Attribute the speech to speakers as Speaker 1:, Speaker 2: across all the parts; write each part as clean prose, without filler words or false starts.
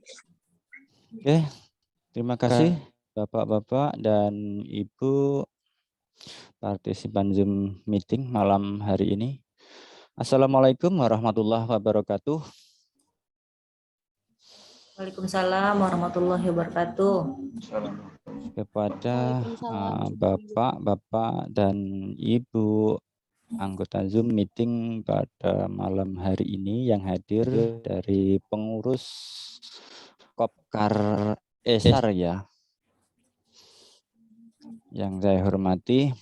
Speaker 1: Oke, terima kasih Bapak-bapak dan Ibu partisipan Zoom meeting malam hari ini. Assalamualaikum warahmatullahi wabarakatuh.
Speaker 2: Waalaikumsalam warahmatullahi wabarakatuh.
Speaker 1: Kepada Bapak-bapak dan Ibu anggota Zoom meeting pada malam hari ini yang hadir dari pengurus Kopkar Esar ya, yang saya hormati.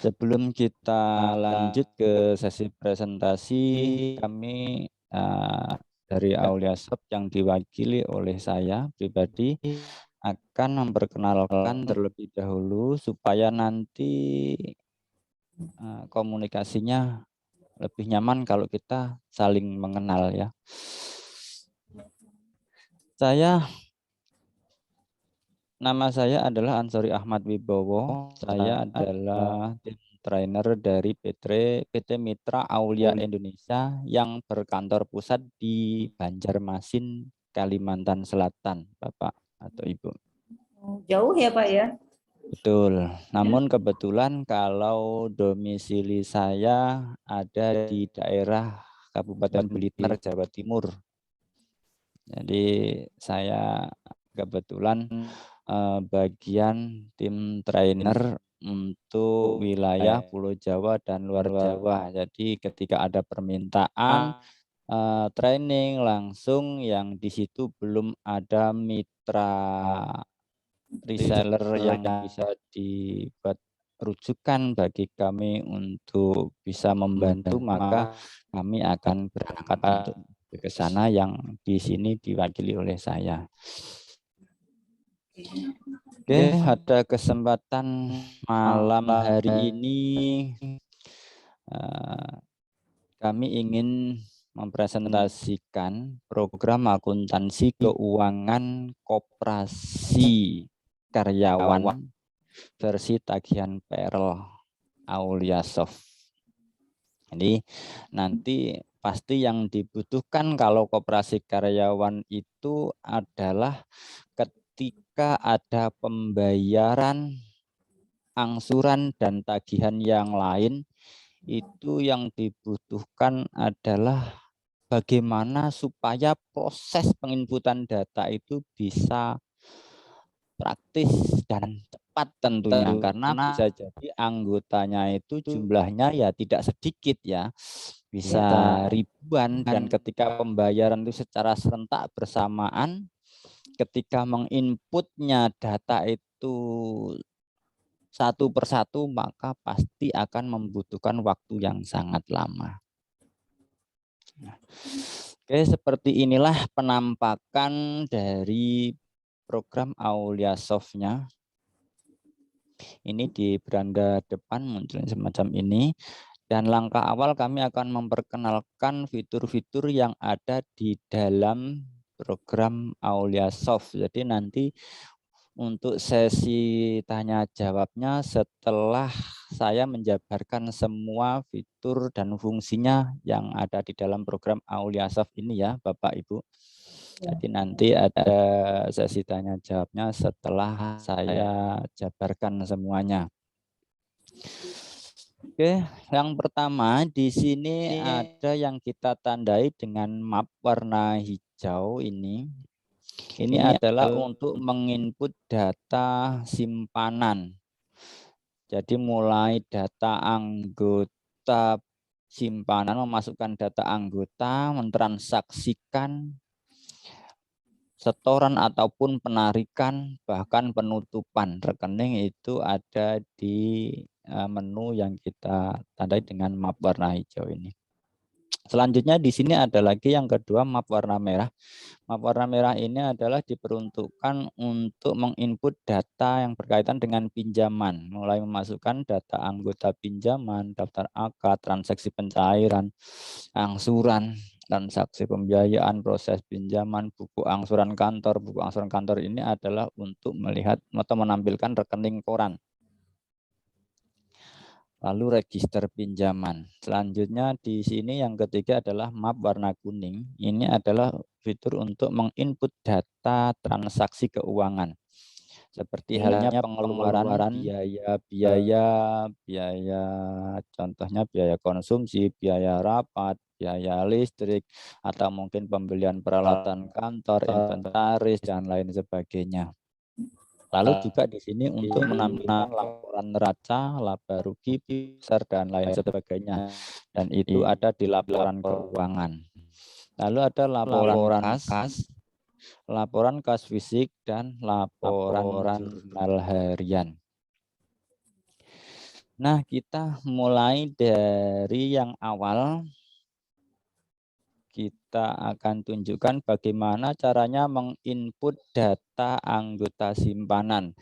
Speaker 1: Sebelum kita lanjut ke sesi presentasi, kami dari Aulia Shop yang diwakili oleh saya pribadi akan memperkenalkan terlebih dahulu supaya nanti komunikasinya lebih nyaman kalau kita saling mengenal ya. Nama saya adalah Ansori Ahmad Wibowo. Saya adalah tim trainer dari PT Mitra Aulia Indonesia yang berkantor pusat di Banjarmasin, Kalimantan Selatan, Bapak atau Ibu.
Speaker 2: Jauh ya Pak ya?
Speaker 1: Betul. Namun kebetulan kalau domisili saya ada di daerah Kabupaten Blitar, Jawa Timur. Jadi saya kebetulan bagian tim trainer untuk wilayah Pulau Jawa dan luar Jawa. Jadi ketika ada permintaan training langsung yang di situ belum ada mitra reseller yang bisa dibuat rujukan bagi kami untuk bisa membantu, maka kami akan berangkat untuk ke sana yang di sini diwakili oleh saya. Oke, pada kesempatan malam hari ini kami ingin mempresentasikan program akuntansi keuangan koperasi karyawan versi tagihan PRL Aulia Soft. Jadi nanti pasti yang dibutuhkan kalau koperasi karyawan itu adalah ketika ada pembayaran angsuran dan tagihan yang lain, itu yang dibutuhkan adalah bagaimana supaya proses penginputan data itu bisa praktis dan tepat tentunya, karena bisa jadi anggotanya itu jumlahnya ya tidak sedikit ya, bisa ribuan, dan ketika pembayaran itu secara serentak bersamaan, ketika menginputnya data itu satu persatu, maka pasti akan membutuhkan waktu yang sangat lama. Oke, seperti inilah penampakan dari program Aulia Soft-nya. Ini di beranda depan muncul semacam ini. Dan langkah awal kami akan memperkenalkan fitur-fitur yang ada di dalam program Aulia Soft. Jadi nanti untuk sesi tanya jawabnya setelah saya menjabarkan semua fitur dan fungsinya yang ada di dalam program Aulia Soft ini ya Bapak Ibu. Jadi nanti ada sesi tanya jawabnya setelah saya jabarkan semuanya. Oke, yang pertama di sini ada yang kita tandai dengan map warna hijau ini. Ini adalah untuk menginput data simpanan. Jadi mulai data anggota simpanan, memasukkan data anggota, mentransaksikan setoran ataupun penarikan, bahkan penutupan rekening itu ada di menu yang kita tandai dengan map warna hijau ini. Selanjutnya di sini ada lagi yang kedua, map warna merah. Map warna merah ini adalah diperuntukkan untuk menginput data yang berkaitan dengan pinjaman, mulai memasukkan data anggota pinjaman, daftar akad, transaksi pencairan, angsuran, transaksi pembiayaan, proses pinjaman, buku angsuran kantor. Buku angsuran kantor ini adalah untuk melihat atau menampilkan rekening koran. Lalu register pinjaman. Selanjutnya di sini yang ketiga adalah map warna kuning. Ini adalah fitur untuk menginput data transaksi keuangan. Seperti halnya pengeluaran biaya, contohnya biaya konsumsi, biaya rapat, biaya listrik, atau mungkin pembelian peralatan kantor, inventaris, dan lain sebagainya. Lalu juga di sini untuk menampilkan laporan neraca, laba rugi, besar, dan lain sebagainya. Dan itu ada di laporan keuangan. Lalu ada laporan kas fisik, dan laporan jurnal harian. Nah, kita mulai dari yang awal. Kita akan tunjukkan bagaimana caranya menginput data anggota simpanan.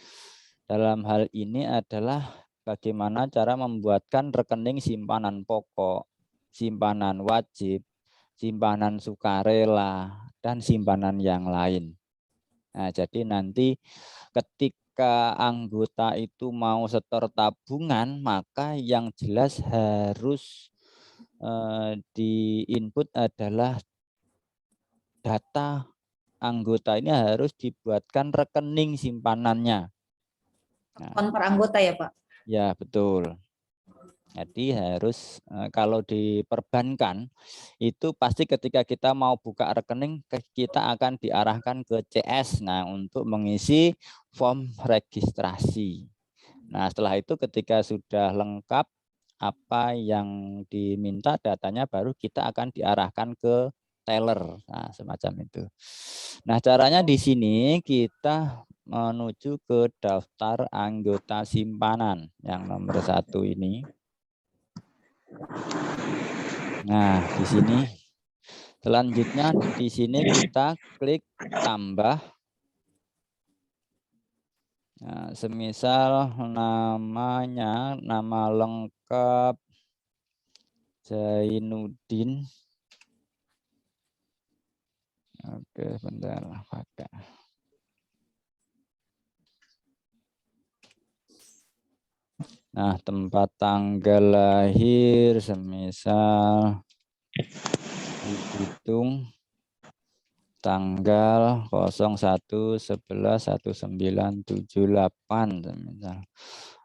Speaker 1: Dalam hal ini adalah bagaimana cara membuatkan rekening simpanan pokok, simpanan wajib, simpanan sukarela, dan simpanan yang lain. Nah, jadi nanti ketika anggota itu mau setor tabungan, maka yang jelas harus di input adalah data anggota ini harus dibuatkan rekening simpanannya.
Speaker 2: Akun per anggota ya Pak?
Speaker 1: Ya betul. Jadi harus kalau di perbankan itu pasti ketika kita mau buka rekening kita akan diarahkan ke CS. Nah untuk mengisi form registrasi. Nah setelah itu ketika sudah lengkap apa yang diminta datanya baru kita akan diarahkan ke teller. Nah, semacam itu. Nah, caranya di sini kita menuju ke daftar anggota simpanan yang nomor 1 ini. Nah, di sini selanjutnya di sini kita klik tambah. Nah, semisal namanya nama lengkap Zainuddin. Oke, bentar pakai. Nah, tempat tanggal lahir semisal dihitung tanggal 01/11/1978 semisal.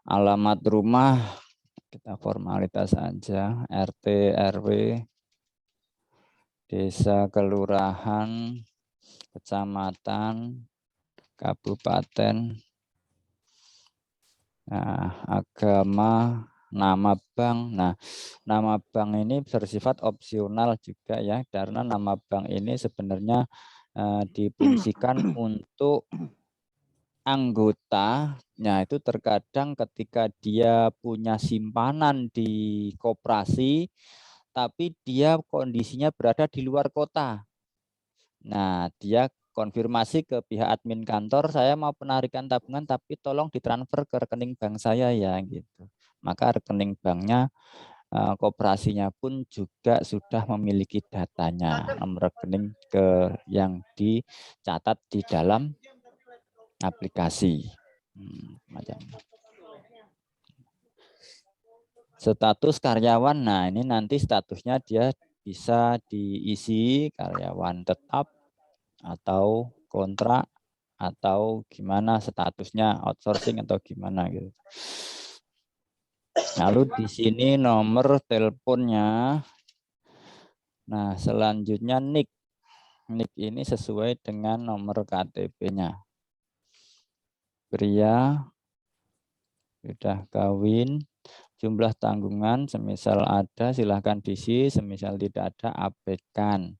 Speaker 1: Alamat rumah kita formalitas aja, RT RW, desa, kelurahan, kecamatan, kabupaten. Nah, agama, nama bank. Nah, nama bank ini bersifat opsional juga ya, karena nama bank ini sebenarnya difungsikan untuk anggotanya itu terkadang ketika dia punya simpanan di koperasi, tapi dia kondisinya berada di luar kota. Nah, dia konfirmasi ke pihak admin kantor, saya mau penarikan tabungan tapi tolong ditransfer ke rekening bank saya ya gitu. Maka rekening banknya koperasinya pun juga sudah memiliki datanya, nomor rekening yang dicatat di dalam aplikasi. Macam. Status karyawan, nah ini nanti statusnya dia bisa diisi karyawan tetap atau kontrak atau gimana statusnya, outsourcing atau gimana gitu. Lalu di sini nomor teleponnya. Nah, selanjutnya NIK. NIK ini sesuai dengan nomor KTP-nya. Pria, sudah kawin, jumlah tanggungan semisal ada silahkan diisi, semisal tidak ada abaikan.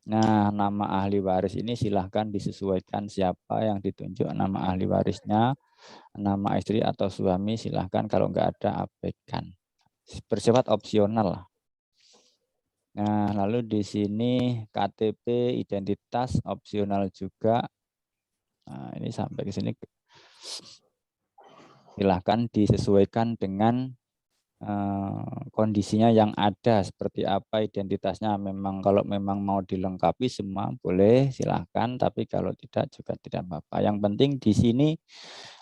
Speaker 1: Nah, nama ahli waris ini silahkan disesuaikan siapa yang ditunjuk nama ahli warisnya, nama istri atau suami silahkan, kalau nggak ada abaikan. Bersifat opsional. Nah, lalu di sini KTP identitas opsional juga. Nah, ini sampai ke sini silahkan disesuaikan dengan kondisinya yang ada seperti apa identitasnya. Memang kalau memang mau dilengkapi semua boleh silahkan, tapi kalau tidak juga tidak apa-apa. Yang penting di sini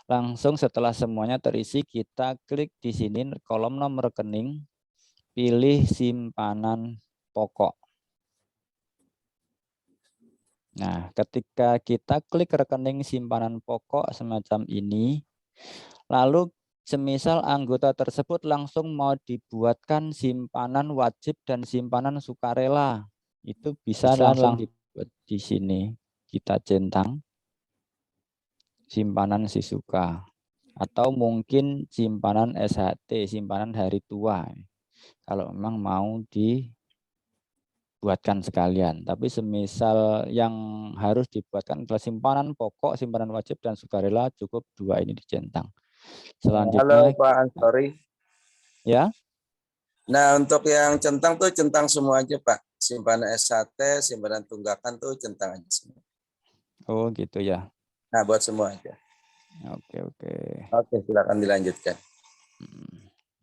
Speaker 1: Langsung setelah semuanya terisi, kita klik di sini kolom nomor rekening, pilih simpanan pokok. Nah, ketika kita klik rekening simpanan pokok semacam ini, lalu semisal anggota tersebut langsung mau dibuatkan simpanan wajib dan simpanan sukarela, itu bisa langsung dibuat di sini. Kita centang simpanan si suka, atau mungkin simpanan SHT, simpanan hari tua. Kalau memang mau dibuatkan sekalian. Tapi semisal yang harus dibuatkan adalah simpanan pokok, simpanan wajib, dan sukarela, cukup 2 ini dicentang. Selanjutnya,
Speaker 3: Halo Pak Ansori.
Speaker 1: ya.
Speaker 3: Nah, untuk yang centang tuh centang semua aja Pak. Simpanan SHT, simpanan tunggakan tuh centang aja semua.
Speaker 1: Oh gitu ya.
Speaker 3: Nah, buat semua aja.
Speaker 1: Oke, oke.
Speaker 3: Oke, silakan dilanjutkan.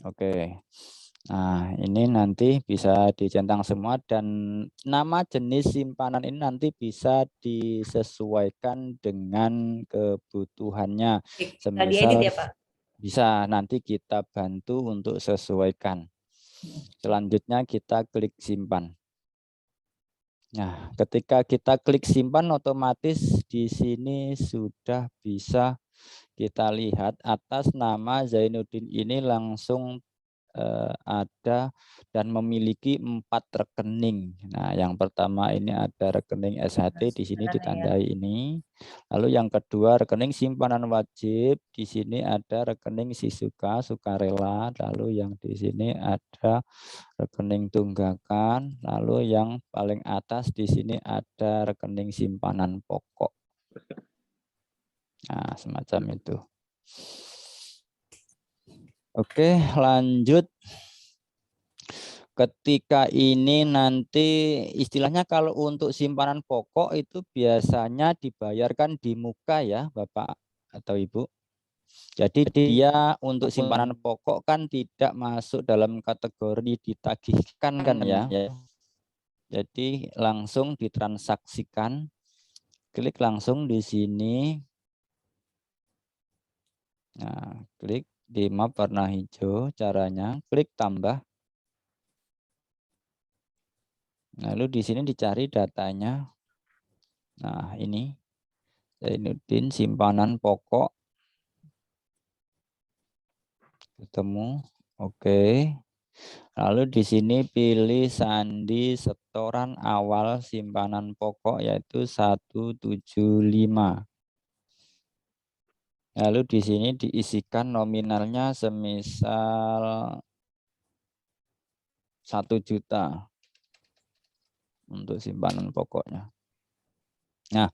Speaker 1: Oke. Nah, ini nanti bisa dicentang semua dan nama jenis simpanan ini nanti bisa disesuaikan dengan kebutuhannya.
Speaker 2: Bisa diedit
Speaker 1: Semisal
Speaker 2: ya Pak?
Speaker 1: bisa nanti kita bantu untuk sesuaikan. Selanjutnya kita klik simpan. Nah, ketika kita klik simpan, otomatis di sini sudah bisa kita lihat atas nama Zainuddin ini langsung ada dan memiliki 4 rekening. Nah, yang pertama ini ada rekening SHT, di sini ditandai ini. Lalu yang kedua rekening simpanan wajib, di sini ada rekening Sisuka, sukarela. Lalu yang di sini ada rekening tunggakan. Lalu yang paling atas di sini ada rekening simpanan pokok. Nah, semacam itu. Oke, lanjut. Ketika ini nanti istilahnya kalau untuk simpanan pokok itu biasanya dibayarkan di muka ya Bapak atau Ibu. Jadi dia untuk simpanan pokok kan tidak masuk dalam kategori ditagihkan kan ya. Jadi langsung ditransaksikan. Klik langsung di sini. Nah, klik di map warna hijau caranya, klik tambah. Lalu di sini dicari datanya. Nah, ini Zainuddin simpanan pokok. Ketemu. Oke. Lalu di sini pilih sandi setoran awal simpanan pokok yaitu 175. Lalu di sini diisikan nominalnya semisal 1 juta untuk simpanan pokoknya. Nah,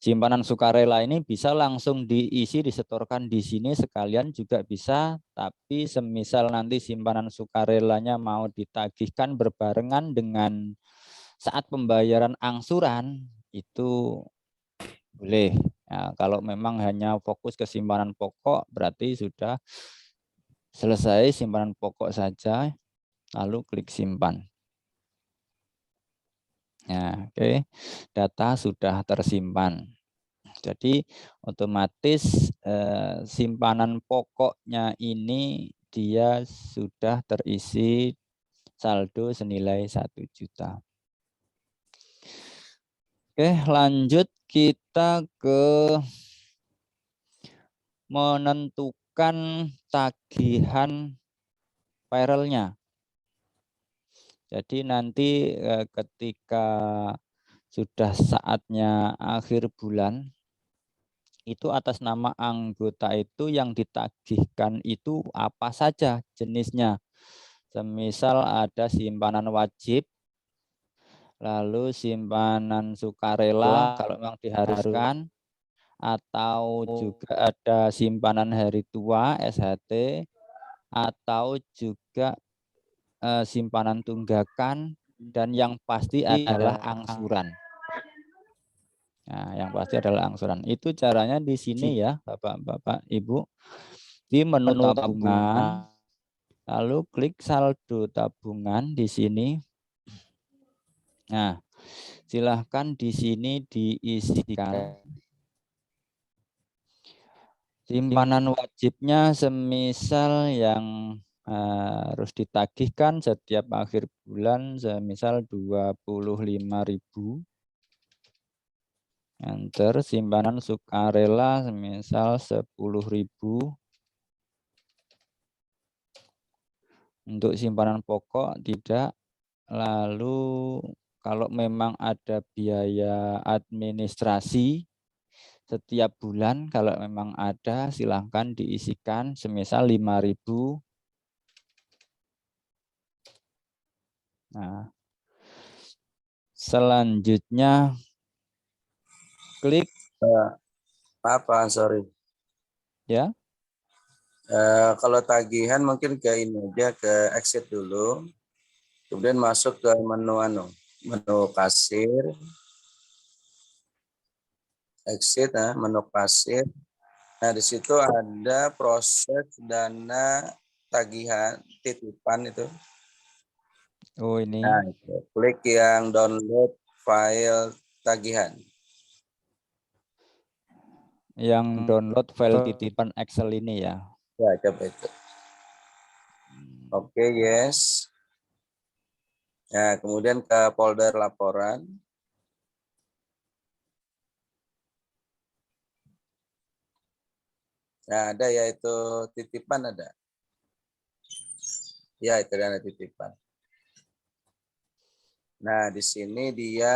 Speaker 1: simpanan sukarela ini bisa langsung diisi, disetorkan di sini sekalian juga bisa, tapi semisal nanti simpanan sukarelanya mau ditagihkan berbarengan dengan saat pembayaran angsuran, itu boleh. Nah, kalau memang hanya fokus ke simpanan pokok, berarti sudah selesai simpanan pokok saja, lalu klik simpan. Nah, oke. Data sudah tersimpan. Jadi otomatis simpanan pokoknya ini dia sudah terisi saldo senilai 1 juta. Oke, lanjut kita ke menentukan tagihan payroll-nya. Jadi nanti ketika sudah saatnya akhir bulan, itu atas nama anggota itu yang ditagihkan itu apa saja jenisnya. Semisal ada simpanan wajib, lalu simpanan sukarela kalau memang diharuskan, atau juga ada simpanan hari tua SHT, atau juga simpanan tunggakan, dan yang pasti adalah angsuran. Nah, yang pasti adalah angsuran. Itu caranya di sini ya, Bapak-bapak, Ibu. Di menu tabungan, lalu klik saldo tabungan di sini. Nah, silahkan di sini diisikan Simpanan wajibnya semisal yang harus ditagihkan setiap akhir bulan semisal 25.000. Enter simpanan sukarela semisal 10.000. Untuk simpanan pokok tidak. Lalu kalau memang ada biaya administrasi setiap bulan, kalau memang ada silahkan diisikan semisal 5.000. Nah, selanjutnya klik
Speaker 3: Apa, sorry.
Speaker 1: ya.
Speaker 3: Kalau tagihan mungkin ke ini aja, ke exit dulu. Kemudian masuk ke menu kasir. Exit, menu kasir. Nah, di situ ada proses dana tagihan titipan itu.
Speaker 1: Oh, ini
Speaker 3: Nah, itu. Klik yang download file tagihan.
Speaker 1: yang download file titipan Excel ini ya.
Speaker 3: Ya, coba itu. Oke, yes. Nah, kemudian ke folder laporan. Nah, ada yaitu titipan ada. Ya, itu dana titipan. Nah, di sini dia,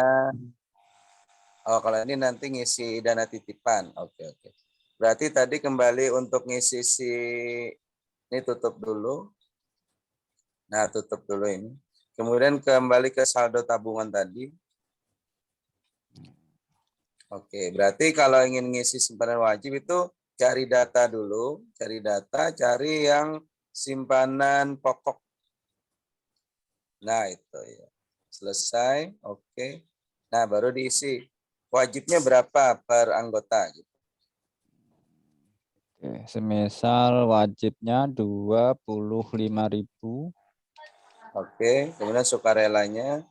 Speaker 3: kalau ini nanti ngisi dana titipan. Oke. Berarti tadi kembali untuk ngisi ini tutup dulu. Nah, tutup dulu ini. Kemudian kembali ke saldo tabungan tadi. Oke, berarti kalau ingin ngisi simpanan wajib itu cari data dulu. Cari yang simpanan pokok. Nah, itu ya. Selesai, oke. Nah, baru diisi. Wajibnya berapa per anggota?
Speaker 1: Oke, semisal wajibnya 25.000.
Speaker 3: Oke, kemudian sukarelanya.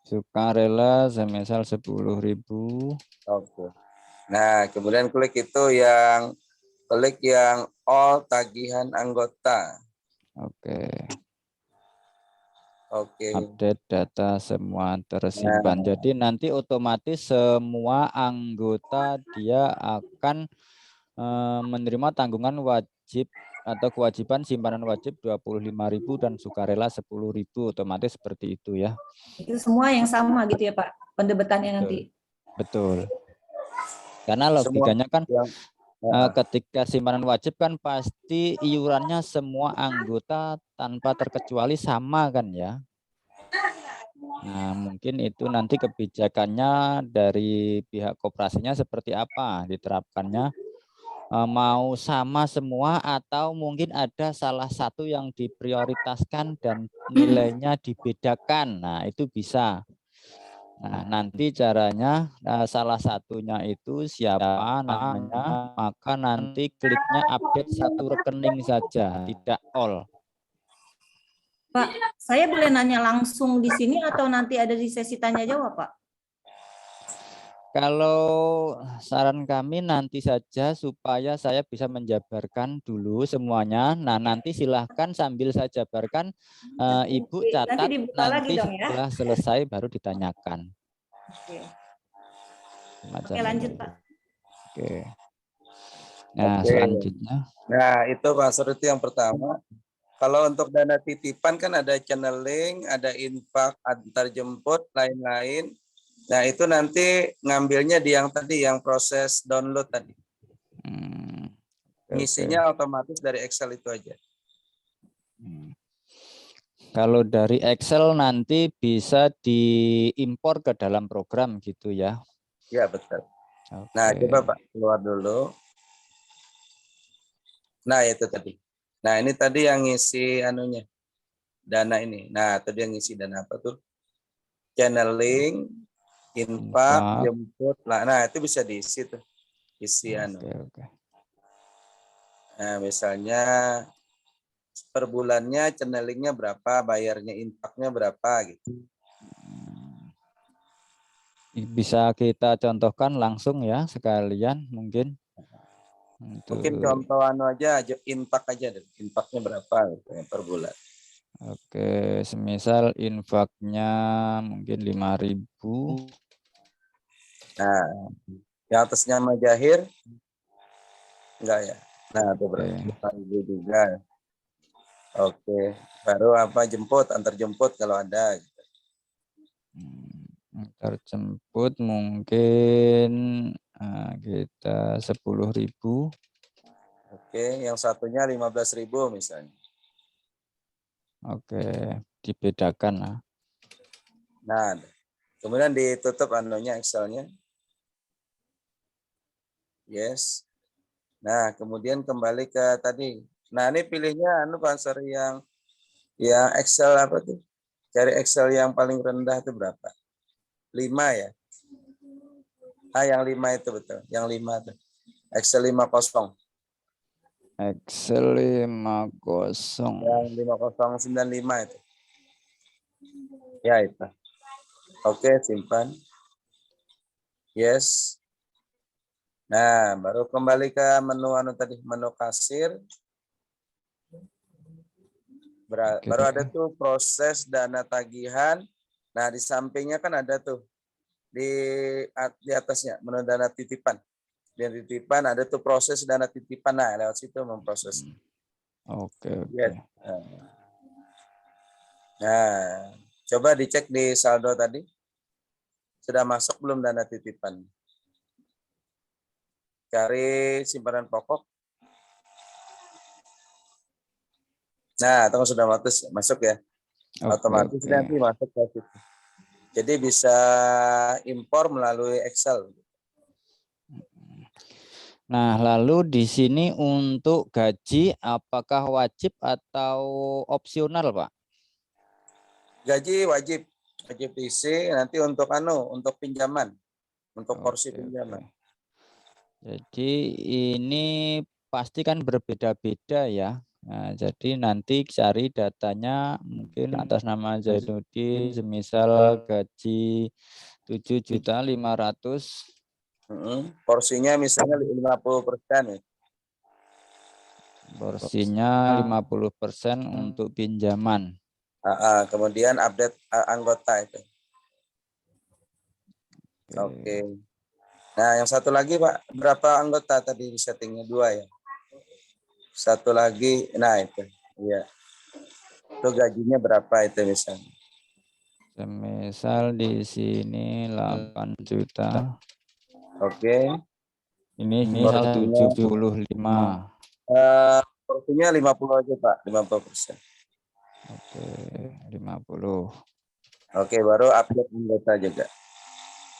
Speaker 1: Sukarela semisal 10.000.
Speaker 3: Oke. Nah, kemudian klik yang all tagihan anggota.
Speaker 1: Oke.
Speaker 3: Oke.
Speaker 1: Update data semua tersimpan. Jadi nanti otomatis semua anggota dia akan menerima tanggungan wajib atau kewajiban simpanan wajib 25.000 dan sukarela 10.000, otomatis seperti itu ya.
Speaker 2: Itu semua yang sama gitu ya Pak, pendebetannya nanti.
Speaker 1: Betul. Karena
Speaker 3: Semua
Speaker 1: logikanya kan
Speaker 3: yang
Speaker 1: ketika simpanan wajib kan pasti iurannya semua anggota tanpa terkecuali sama kan ya. Nah, mungkin itu nanti kebijakannya dari pihak koperasinya seperti apa diterapkannya. Mau sama semua atau mungkin ada salah satu yang diprioritaskan dan nilainya dibedakan. Nah, itu bisa. Nah, nanti caranya salah satunya itu siapa namanya, maka nanti kliknya update satu rekening saja, tidak all.
Speaker 2: Pak, saya boleh nanya langsung di sini atau nanti ada di sesi tanya jawab, Pak?
Speaker 1: Kalau saran kami nanti saja supaya saya bisa menjabarkan dulu semuanya. Nah, nanti silahkan sambil saya jabarkan, Ibu catat
Speaker 2: dibuka lagi
Speaker 1: nanti
Speaker 2: dong ya.
Speaker 1: setelah selesai baru ditanyakan.
Speaker 2: Oke, lanjut Pak.
Speaker 1: Oke. Nah,
Speaker 3: Oke.
Speaker 1: selanjutnya.
Speaker 3: Nah, itu Pak Sur, itu yang pertama. Kalau untuk dana titipan kan ada channeling, ada infak, antar jemput, lain-lain. Nah, itu nanti ngambilnya di yang tadi, yang proses download tadi. Ngisinya otomatis dari Excel itu aja.
Speaker 1: Kalau dari Excel nanti bisa diimpor ke dalam program gitu ya.
Speaker 3: Ya, betul. Nah, coba Pak keluar dulu. Nah, itu tadi. Nah, ini tadi yang ngisi anunya. Dana ini. Nah, tadi yang ngisi dana apa tuh? Channeling, infak, jemput. Nah, itu bisa diisi tuh. Isi anu. Nah, misalnya per bulannya channelingnya berapa, bayarnya infaknya berapa gitu.
Speaker 1: Bisa kita contohkan langsung ya sekalian mungkin.
Speaker 3: Mungkin
Speaker 1: Untuk
Speaker 3: contoh aja infak aja deh. Infaknya berapa gitu, ya, per bulan.
Speaker 1: oke, semisal infaknya mungkin 5.000.
Speaker 3: Nah, yang atasnya Majahir enggak ya? Nah, itu
Speaker 1: Oke.
Speaker 3: berarti 5.000 juga. Oke, baru apa antar jemput kalau ada.
Speaker 1: Terjemput mungkin kita 10.000.
Speaker 3: Oke, yang satunya 15.000 misalnya.
Speaker 1: Oke, dibedakan lah.
Speaker 3: Nah, kemudian ditutup anunya Excelnya. Yes. Nah, kemudian kembali ke tadi. Nah, ini pilihnya Pak Ansar yang Excel apa tuh? Cari Excel yang paling rendah itu berapa? 5 ya? Yang 5 itu betul. Yang 5 tuh. Excel 50.
Speaker 1: Excel 50.
Speaker 3: Yang 5095 itu. Ya, itu. Oke, simpan. Yes. Nah, baru kembali ke menu tadi, menu kasir. Baru ada tuh proses dana tagihan. Nah, di sampingnya kan ada tuh di atasnya menu dana titipan. Di titipan ada tuh proses dana titipan. Nah, lewat situ memproses.
Speaker 1: Oke.
Speaker 3: Yes. Nah, coba dicek di saldo tadi. Sudah masuk belum dana titipan? Cari simpanan pokok. Nah, atau sudah masuk ya? Otomatis
Speaker 1: Oke.
Speaker 3: nanti masuk ke situ. Jadi bisa impor melalui Excel.
Speaker 1: Nah, lalu di sini untuk gaji apakah wajib atau opsional, Pak?
Speaker 3: Gaji wajib isi, nanti untuk pinjaman, untuk porsi pinjaman.
Speaker 1: Jadi ini pasti kan berbeda-beda ya. Nah, jadi nanti cari datanya mungkin atas nama Zainuddin semisal gaji 7.500.000.
Speaker 3: Porsinya misalnya 50% ya.
Speaker 1: Porsinya 50% untuk pinjaman.
Speaker 3: Kemudian update anggota itu. Oke. Nah, yang satu lagi Pak, berapa anggota tadi di settingnya? 2 ya. Satu lagi, nah itu. Iya. Itu gajinya berapa itu misalnya?
Speaker 1: Semisal di sini 8 juta.
Speaker 3: Oke.
Speaker 1: Ini misal 75.
Speaker 3: Porsinya 50 aja Pak, 50%.
Speaker 1: Oke, 50.
Speaker 3: Oke, baru update anggota juga.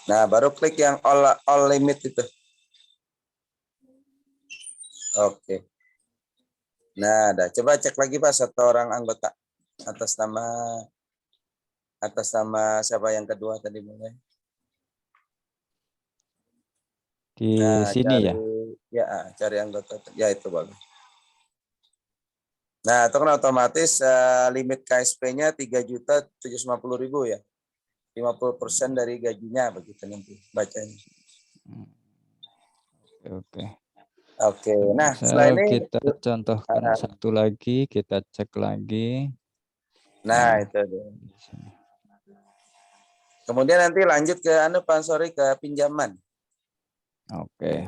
Speaker 3: Nah, baru klik yang all limit itu. Oke. Nah, coba cek lagi Pak satu orang anggota atas nama siapa yang kedua tadi mulai.
Speaker 1: Di sini ya.
Speaker 3: Cari anggota. Ya itu bagus. Nah, itu kan otomatis limit KSP-nya 3.750.000 ya. 50% dari gajinya begitu nanti bacanya.
Speaker 1: Oke.
Speaker 3: Oke. Nah, setelah ini
Speaker 1: kita contohkan satu lagi, kita cek lagi.
Speaker 3: Nah, itu dia. Kemudian nanti lanjut ke Pak Ansori ke pinjaman.
Speaker 1: Oke.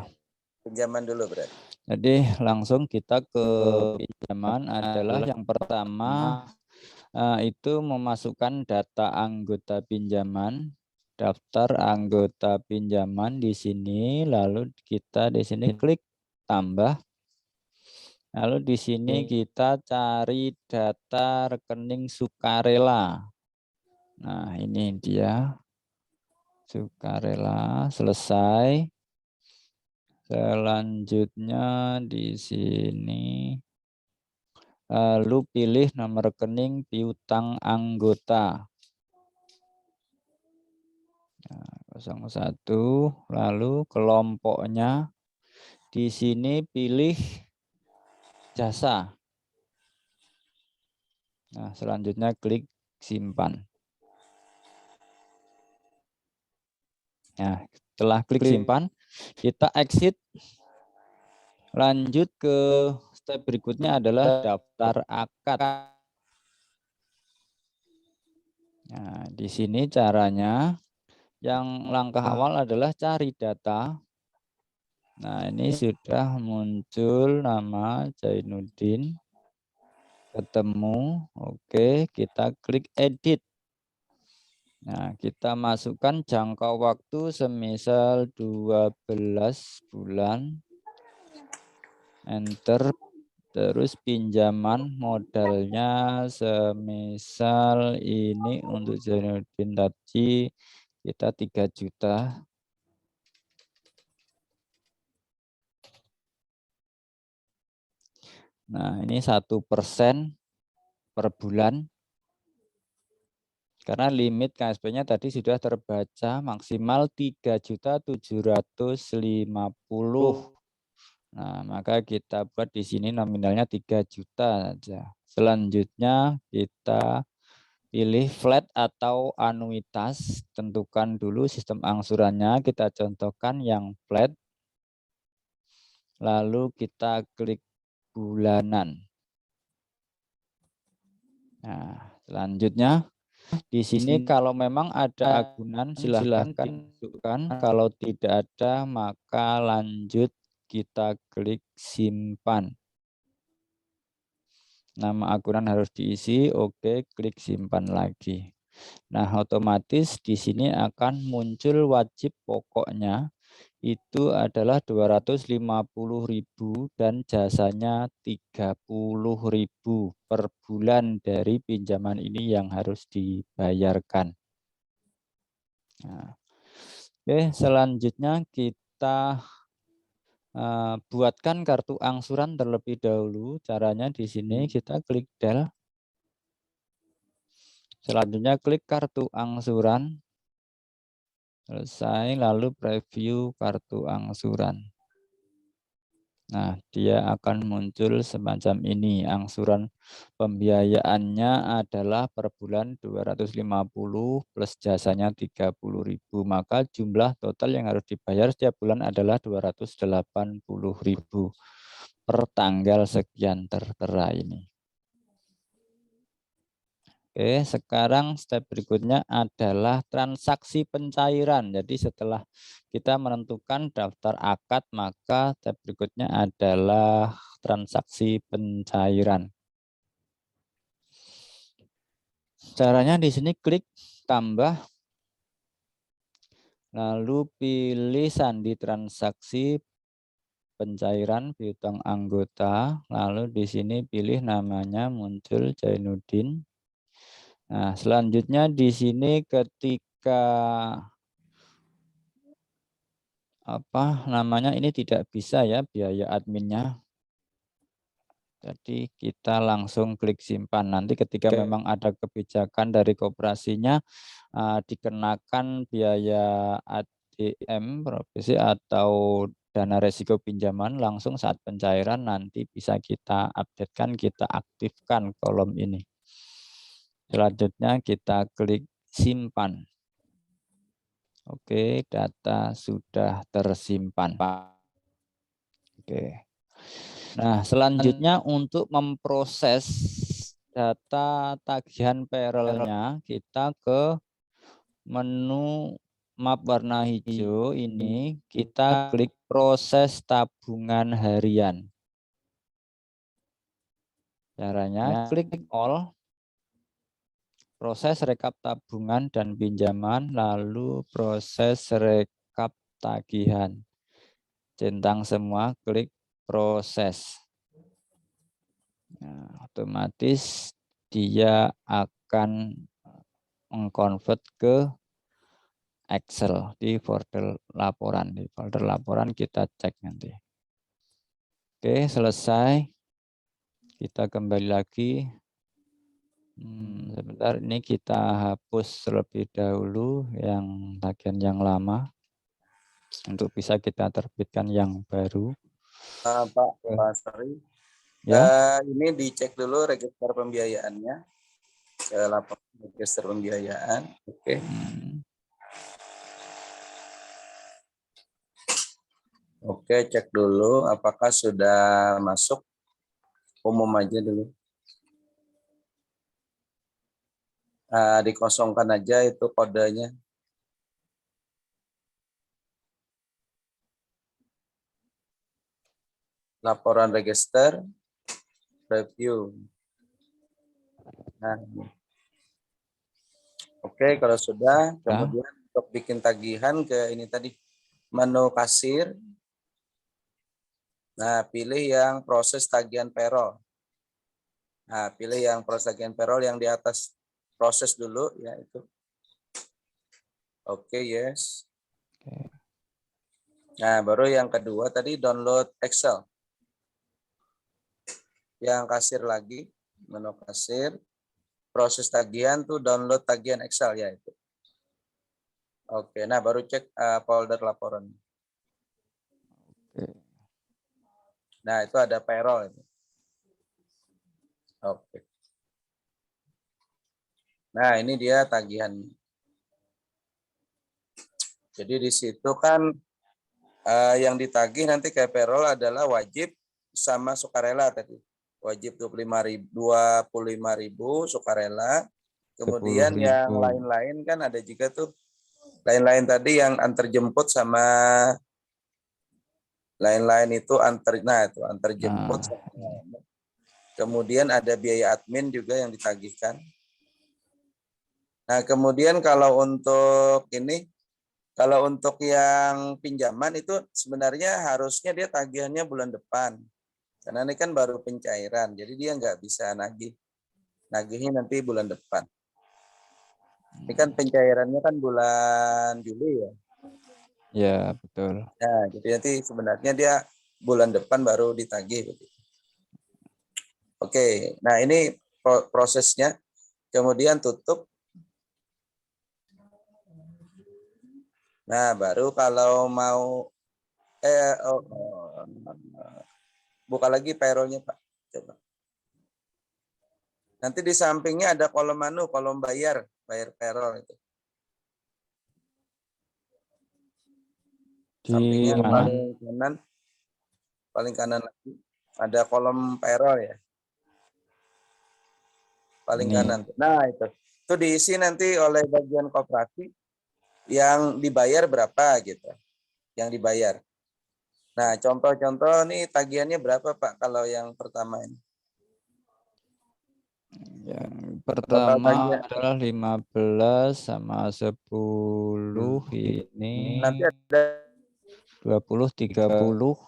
Speaker 3: Pinjaman dulu berarti.
Speaker 1: Jadi langsung kita ke pinjaman adalah yang pertama itu memasukkan data anggota pinjaman, daftar anggota pinjaman di sini, lalu kita di sini klik tambah. Lalu di sini kita cari data rekening sukarela. Nah, ini dia sukarela, selesai. Selanjutnya di sini lalu pilih nomor rekening piutang anggota. Nah, 01, lalu kelompoknya di sini pilih jasa. Nah, selanjutnya klik simpan. Nah, setelah klik simpan, kita exit. Lanjut ke step berikutnya adalah daftar akad. Nah, di sini caranya yang langkah awal adalah cari data. Nah, ini sudah muncul nama Zainuddin. Ketemu. Oke, kita klik edit. Nah, kita masukkan jangka waktu semisal 12 bulan. Enter. Terus pinjaman modalnya semisal ini untuk Zainuddin tadi kita 3 juta. Nah, ini 1% per bulan. Karena limit KSP-nya tadi sudah terbaca maksimal 3.750.000. Nah, maka kita buat di sini nominalnya 3 juta saja. Selanjutnya kita pilih flat atau anuitas. Tentukan dulu sistem angsurannya. Kita contohkan yang flat. Lalu kita klik bulanan. Nah, selanjutnya di sini kalau memang ada agunan silahkan dimasukkan. Kalau tidak ada maka lanjut kita klik simpan. Nama agunan harus diisi. Oke, klik simpan lagi. Nah, otomatis di sini akan muncul wajib pokoknya itu adalah 250.000 dan jasanya 30.000 per bulan dari pinjaman ini yang harus dibayarkan. Nah, oke, selanjutnya kita buatkan kartu angsuran terlebih dahulu. Caranya di sini kita klik del. Selanjutnya klik kartu angsuran. Selesai, lalu preview kartu angsuran. Nah, dia akan muncul semacam ini. Angsuran pembiayaannya adalah per bulan 250 plus jasanya 30.000. Maka jumlah total yang harus dibayar setiap bulan adalah 280.000 per tanggal sekian tertera ini. Oke, sekarang step berikutnya adalah transaksi pencairan. Jadi setelah kita menentukan daftar akad, maka step berikutnya adalah transaksi pencairan. Caranya di sini klik tambah, lalu pilih sandi transaksi pencairan piutang anggota, lalu di sini pilih namanya muncul Zainuddin. Nah, selanjutnya di sini ketika ini tidak bisa ya biaya adminnya. Jadi kita langsung klik simpan. Nanti ketika memang ada kebijakan dari koperasinya dikenakan biaya ADM profesi atau dana resiko pinjaman langsung saat pencairan nanti bisa kita updatekan, kita aktifkan kolom ini. Selanjutnya kita klik simpan. Oke, data sudah tersimpan. Oke. Nah, selanjutnya untuk memproses data tagihan payroll-nya, kita ke menu map warna hijau ini, kita klik proses tabungan harian. Caranya klik all. Proses rekap tabungan dan pinjaman, lalu proses rekap tagihan. Centang semua, klik proses. Nah, otomatis dia akan mengkonvert ke Excel di folder laporan. Di folder laporan kita cek nanti. Oke, selesai. Kita kembali lagi. Sebentar, ini kita hapus terlebih dahulu yang bagian yang lama untuk bisa kita terbitkan yang baru.
Speaker 3: Pak Sari,
Speaker 1: Ya.
Speaker 3: ini dicek dulu register pembiayaannya. Saya lapor register pembiayaan. Oke. Oke, cek dulu apakah sudah masuk. Umum aja dulu. Dikosongkan aja itu kodenya. Laporan register, review. Nah, oke, kalau sudah, kemudian untuk bikin tagihan ke ini tadi, menu kasir. Nah, pilih yang proses tagihan payroll. Nah, pilih yang proses tagihan payroll yang di atas proses dulu, ya itu. Oke, yes. Nah, baru yang kedua tadi download Excel. Yang kasir lagi, menu kasir. Proses tagihan tuh download tagihan Excel ya itu. Oke, nah baru cek folder laporan. Nah, itu ada payroll itu. Oke. Nah, ini dia tagihan. Jadi di situ kan yang ditagih nanti kayak payroll adalah wajib sama sukarela tadi. Wajib 25.000 sukarela. Kemudian yang
Speaker 1: 10.000.
Speaker 3: lain-lain kan ada juga tuh. Lain-lain tadi yang antar jemput sama lain-lain itu antar jemput. Kemudian ada biaya admin juga yang ditagihkan. Nah, kemudian kalau untuk yang pinjaman itu sebenarnya harusnya dia tagihannya bulan depan. Karena ini kan baru pencairan, jadi dia nggak bisa nagihnya nanti bulan depan. Ini kan pencairannya kan bulan Juli ya.
Speaker 1: Ya, betul.
Speaker 3: Nah, jadi nanti sebenarnya dia bulan depan baru ditagih. Oke, nah ini prosesnya. Kemudian tutup. Nah, baru kalau mau buka lagi payroll-nya, Pak. Coba. Nanti di sampingnya ada kolom kolom bayar payroll itu.
Speaker 1: Di
Speaker 3: Sampingnya
Speaker 1: mana?
Speaker 3: paling kanan lagi ada kolom payroll ya. Paling
Speaker 1: Ini.
Speaker 3: kanan. Nah, itu diisi nanti oleh bagian koperasi yang dibayar berapa gitu. Yang dibayar. Nah, contoh-contoh nih tagihannya berapa Pak kalau yang pertama ini?
Speaker 1: Yang
Speaker 3: Total
Speaker 1: pertama
Speaker 3: tagihan.
Speaker 1: adalah 15 sama 10 ini
Speaker 3: Nanti ada
Speaker 1: 20, 30.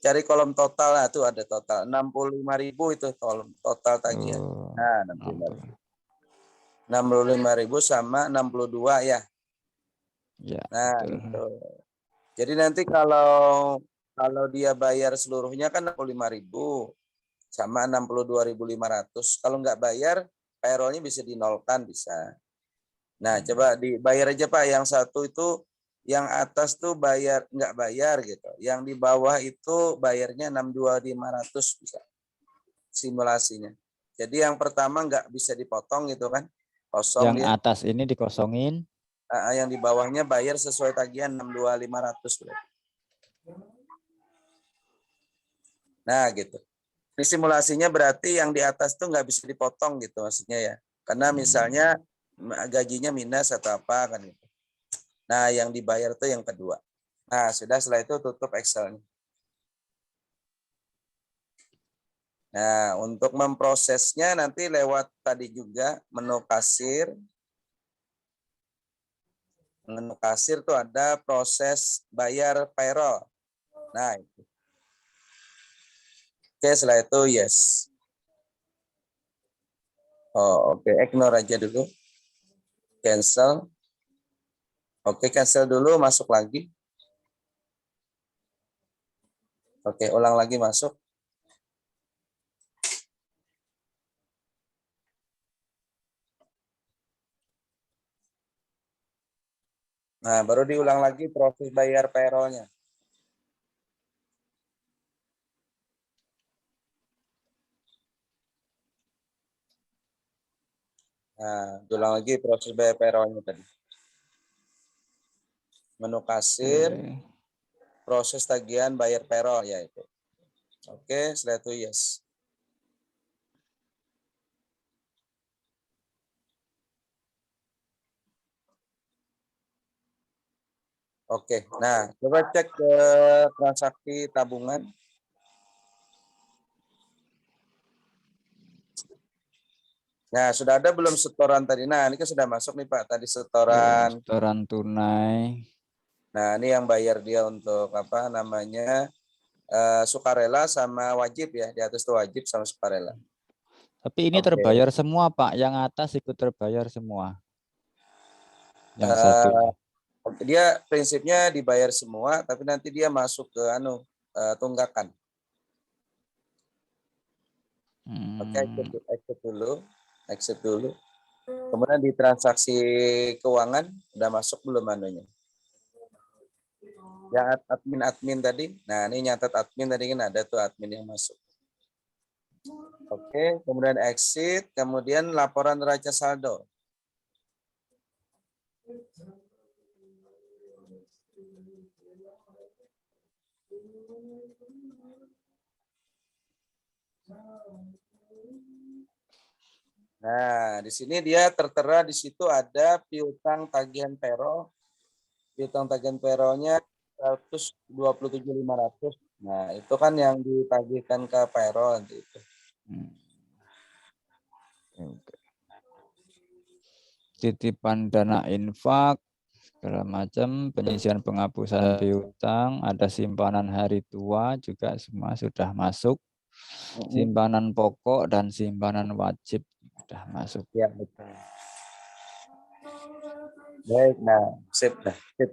Speaker 3: cari kolom total lah tuh ada total 65.000 itu total tagihan. Nah, 65.000 sama 62 ya.
Speaker 1: Ya,
Speaker 3: Nah,
Speaker 1: betul.
Speaker 3: itu. Jadi nanti kalau dia bayar seluruhnya kan 65.000 sama 62.500. Kalau nggak bayar, payroll-nya bisa dinolkan bisa. Nah, coba dibayar aja Pak. Yang satu itu yang atas tuh nggak bayar gitu. Yang di bawah itu bayarnya 62.500 bisa simulasinya. Jadi yang pertama nggak bisa dipotong gitu kan. Kosong
Speaker 1: Yang
Speaker 3: dia.
Speaker 1: atas ini dikosongin.
Speaker 3: Yang di bawahnya bayar sesuai tagihan 62.500. Nah, gitu. Ini simulasinya berarti yang di atas tuh nggak bisa dipotong gitu maksudnya ya. Karena misalnya gajinya minus atau apa kan gitu. Nah, yang dibayar tuh yang kedua. Nah, sudah setelah itu tutup Excel. Nah, untuk memprosesnya nanti lewat tadi juga menu kasir. Menu kasir tuh ada proses bayar payroll. Nah, itu. Oke, setelah itu yes. Oh, oke, ignore aja dulu. Cancel. Oke, cancel dulu, masuk lagi. Oke, ulang lagi masuk. Nah, baru diulang lagi proses bayar payroll-nya. Nah, diulang lagi proses bayar payroll-nya tadi. menu kasir,
Speaker 1: Oke.
Speaker 3: proses tagihan bayar payroll ya itu. Oke, setelah itu yes. Oke, nah coba cek ke transaksi tabungan. Nah, sudah ada belum setoran tadi? Nah, ini kan sudah masuk nih Pak, tadi setoran.
Speaker 1: Setoran tunai.
Speaker 3: Nah, ini yang bayar dia untuk apa namanya sukarela sama wajib ya, di atas itu wajib sama sukarela.
Speaker 1: Tapi ini
Speaker 3: Oke.
Speaker 1: terbayar semua Pak, yang atas ikut terbayar semua. Yang
Speaker 3: Eh,
Speaker 1: satu.
Speaker 3: Dia prinsipnya dibayar semua, tapi nanti dia masuk ke tunggakan. Oke, exit dulu, exit dulu. Kemudian di transaksi keuangan udah masuk belum anunya? Yang admin tadi, nah ini nyatat admin tadi kan ada tuh admin yang masuk. Oke, kemudian exit, kemudian laporan neraca saldo. Nah, di sini dia tertera di situ ada piutang tagihan payroll. Piutang tagihan payrollnya 127.500. Nah, itu kan yang ditagihkan ke payroll nanti itu.
Speaker 1: Titipan dana infak segala macam, penyisian penghapusan piutang, ada simpanan hari tua juga semua sudah masuk. Simpanan pokok dan simpanan wajib sudah masuk.
Speaker 3: Ya, betul. Baik, nah, sip, nah, sip.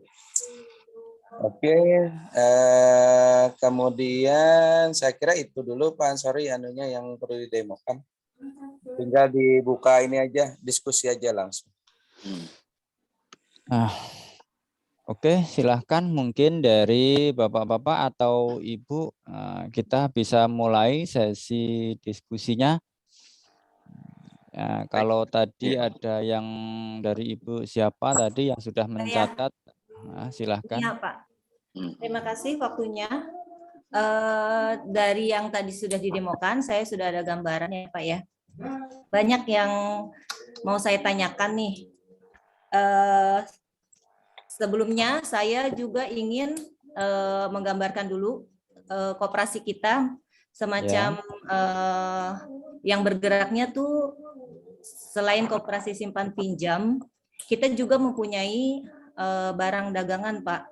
Speaker 3: Oke, kemudian saya kira itu dulu Pak Ansori anunya yang perlu didemokan. Tinggal dibuka ini aja, diskusi aja langsung.
Speaker 1: Nah, oke, silahkan mungkin dari Bapak-Bapak atau Ibu kita bisa mulai sesi diskusinya. Ya, kalau tadi ada yang dari Ibu siapa tadi yang sudah mencatat, silahkan.
Speaker 2: Iya Pak. Terima kasih waktunya. Dari yang tadi sudah didemokan, saya sudah ada gambaran ya Pak ya. Banyak yang mau saya tanyakan nih. Sebelumnya saya juga ingin menggambarkan dulu koperasi kita semacam yang bergeraknya tuh selain koperasi simpan pinjam, kita juga mempunyai barang dagangan Pak.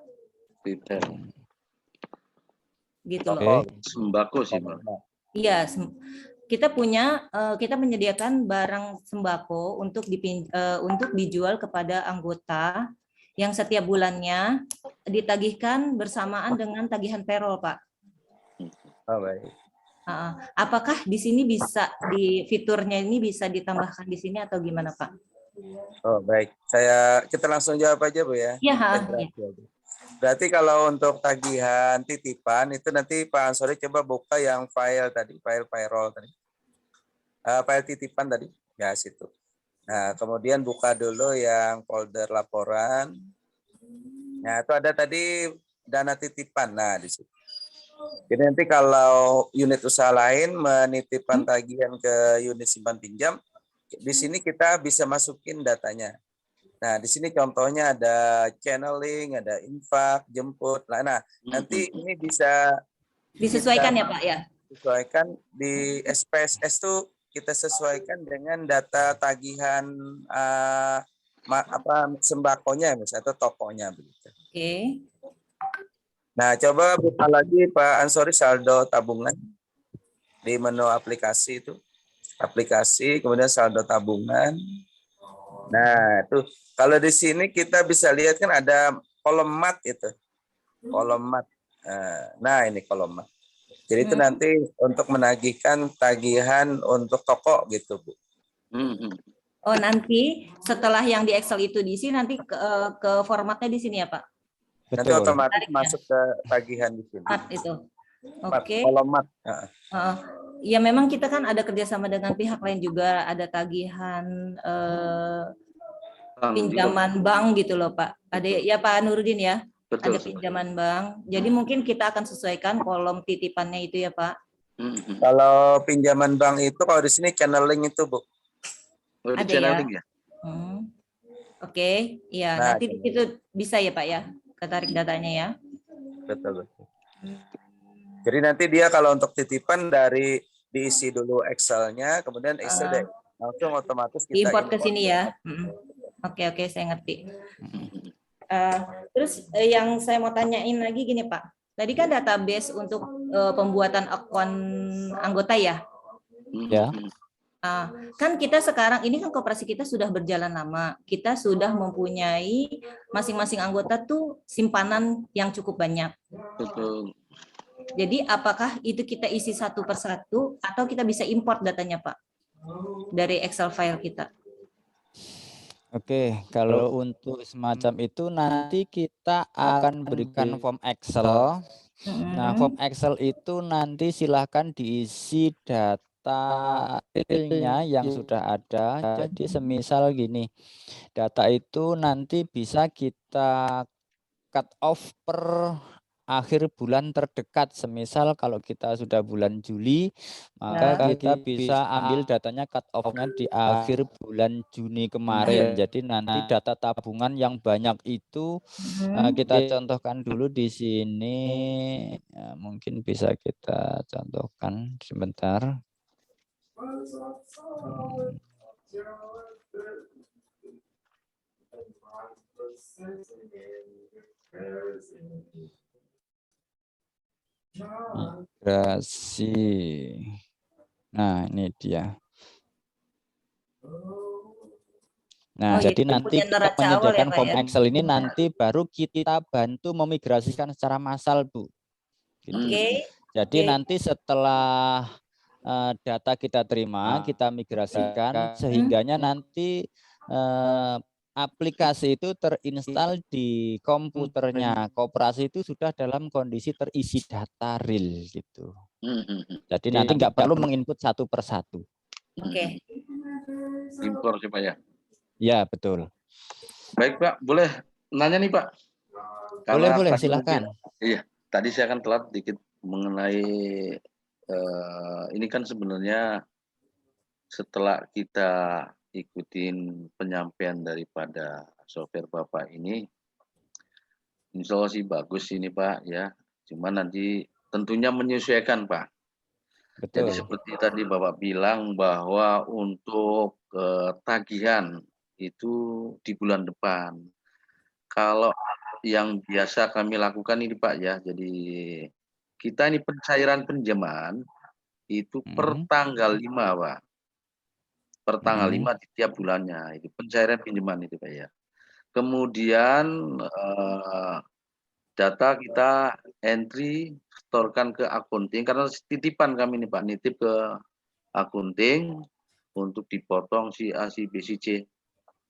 Speaker 2: Gitu loh.
Speaker 4: Sembako sih Pak.
Speaker 2: Iya, kita menyediakan barang sembako untuk dijual kepada anggota yang setiap bulannya ditagihkan bersamaan dengan tagihan payroll, Pak.
Speaker 3: Oh, baik.
Speaker 2: Apakah di sini di fiturnya ini bisa ditambahkan di sini atau gimana, Pak?
Speaker 3: Oh, baik. Kita langsung jawab aja, Bu ya.
Speaker 2: Iya,
Speaker 3: Berarti kalau untuk tagihan titipan itu nanti Pak Ansori coba buka yang file tadi, file payroll tadi. File titipan tadi, ya situ. Nah, kemudian buka dulu yang folder laporan. Nah, itu ada tadi dana titipan. Nah, di situ. Jadi nanti kalau unit usaha lain menitipkan tagihan ke unit simpan pinjam, di sini kita bisa masukin datanya. Nah, di sini contohnya ada channeling, ada infak, jemput. Nah, nanti ini bisa
Speaker 2: disesuaikan ya, Pak ya.
Speaker 3: Disesuaikan di SPSS tuh kita sesuaikan dengan data tagihan sembakonya misalnya atau tokonya begitu.
Speaker 2: Oke.
Speaker 3: Nah, coba buka lagi Pak Ansori saldo tabungan di menu aplikasi itu. Aplikasi, kemudian saldo tabungan. Nah, itu kalau di sini kita bisa lihat kan ada kolom mat itu. Kolom mat. Nah, ini kolom mat. Jadi itu nanti untuk menagihkan tagihan untuk toko gitu, Bu.
Speaker 2: Oh, nanti setelah yang di Excel itu diisi nanti ke formatnya di sini ya, Pak?
Speaker 3: Nanti otomatis masuk ke tagihan di sini.
Speaker 2: Itu. Oke.
Speaker 3: Kolom mat.
Speaker 2: Ya memang kita kan ada kerjasama dengan pihak lain juga, ada tagihan pinjaman bank gitu loh Pak. Ada ya Pak Nurudin ya?
Speaker 4: Betul.
Speaker 2: Ada pinjaman bank. Jadi mungkin kita akan sesuaikan kolom titipannya itu ya Pak.
Speaker 3: Kalau pinjaman bank itu kalau di sini channeling itu Bu.
Speaker 4: Oh, di
Speaker 2: Ada
Speaker 4: channeling
Speaker 2: ya?
Speaker 4: ya?
Speaker 2: Oke, ya
Speaker 3: Nah,
Speaker 2: nanti di situ bisa ya Pak ya, ketarik datanya ya.
Speaker 3: Betul. Jadi nanti dia kalau untuk titipan dari diisi dulu Excel-nya, kemudian Excel deh langsung otomatis kita
Speaker 2: Import ke sini ya. Oke, saya ngerti. Terus yang saya mau tanyain lagi gini Pak, tadi kan database untuk pembuatan akun anggota ya.
Speaker 1: Ya.
Speaker 2: Kan kita sekarang ini kan koperasi kita sudah berjalan lama, kita sudah mempunyai masing-masing anggota tuh simpanan yang cukup banyak.
Speaker 4: Betul.
Speaker 2: Jadi apakah itu kita isi satu persatu atau kita bisa import datanya Pak dari Excel file kita?
Speaker 1: Oke, kalau untuk semacam itu nanti kita akan berikan form Excel. Nah, form Excel itu nanti silahkan diisi data realnya yang sudah ada. Jadi semisal gini, data itu nanti bisa kita cut off per akhir bulan terdekat. Semisal kalau kita sudah bulan Juli, maka kita bisa ambil datanya cut off-nya di akhir bulan Juni kemarin. Jadi nanti data tabungan yang banyak itu kita contohkan dulu di sini. Ya, mungkin bisa kita contohkan sebentar. Migrasi. Nah, ini dia. Nah, jadi nanti kita menyediakan form Excel ini nanti baru kita bantu memigrasikan secara massal, Bu. Gitu. Jadi nanti setelah data kita terima, kita migrasikan, sehingganya nanti aplikasi itu terinstal di komputernya. Koperasi itu sudah dalam kondisi terisi data real gitu. Jadi nanti nggak perlu menginput satu persatu.
Speaker 2: Oke.
Speaker 4: Impor sih Pak ya.
Speaker 1: Ya, betul.
Speaker 4: Baik Pak, boleh nanya nih Pak?
Speaker 1: Boleh, silakan.
Speaker 4: Iya, tadi saya akan telat dikit mengenai ini kan sebenarnya setelah kita ikutin penyampaian daripada software Bapak ini, insya Allah sih bagus ini Pak ya. Cuma nanti tentunya menyesuaikan Pak.
Speaker 1: Betul.
Speaker 4: Jadi seperti tadi Bapak bilang bahwa untuk tagihan itu di bulan depan. Kalau yang biasa kami lakukan ini Pak ya, jadi kita ini pencairan pinjaman itu per tanggal 5 Pak. Per tanggal 5 di tiap bulannya, itu pencairan pinjaman itu Pak ya. Kemudian data kita entry, setorkan ke akunting, karena titipan kami nih Pak, nitip ke akunting untuk dipotong si A, si B, si C.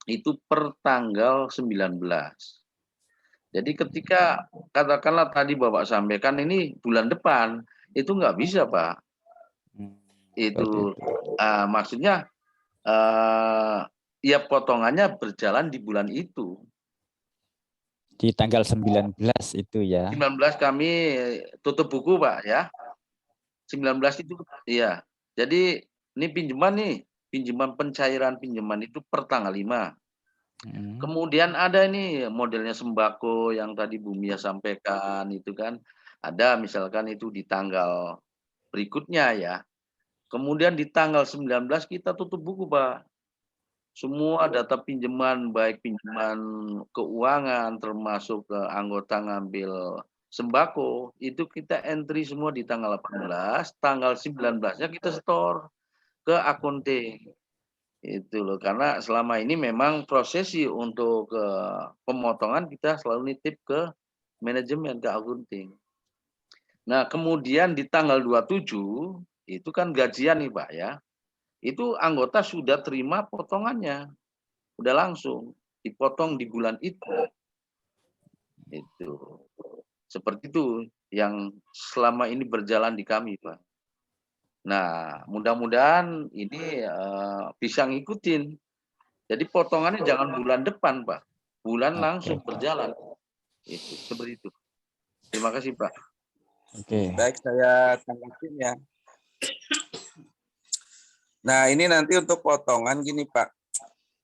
Speaker 4: Itu per tanggal 19. Jadi ketika katakanlah tadi Bapak sampaikan ini bulan depan, itu nggak bisa Pak. Itu maksudnya ya potongannya berjalan di bulan itu.
Speaker 1: Di tanggal 19 itu ya.
Speaker 4: 19 kami tutup buku Pak ya. 19 itu iya. Jadi ini pinjaman pencairan pinjaman itu per tanggal 5. Kemudian ada ini modelnya sembako yang tadi Bu Mia sampaikan itu kan. Ada misalkan itu di tanggal berikutnya ya. Kemudian di tanggal 19 kita tutup buku Pak. Semua data pinjaman, baik pinjaman keuangan termasuk ke anggota ngambil sembako, itu kita entry semua di tanggal 18, tanggal 19-nya kita store ke akunting. Itu loh, karena selama ini memang prosesi untuk pemotongan kita selalu nitip ke manajemen, ke akunting. Nah, kemudian di tanggal 27 itu kan gajian nih Pak ya. Itu anggota sudah terima potongannya. Udah langsung dipotong di bulan itu. Itu. Seperti itu yang selama ini berjalan di kami, Pak. Nah, mudah-mudahan ini bisa ngikutin Jadi potongannya jangan bulan depan, Pak. Bulan
Speaker 1: Oke,
Speaker 4: langsung
Speaker 1: Pak.
Speaker 4: berjalan. Itu seperti itu. Terima kasih, Pak.
Speaker 1: Oke.
Speaker 3: Baik, saya tanggapin ya. Nah, ini nanti untuk potongan gini, Pak.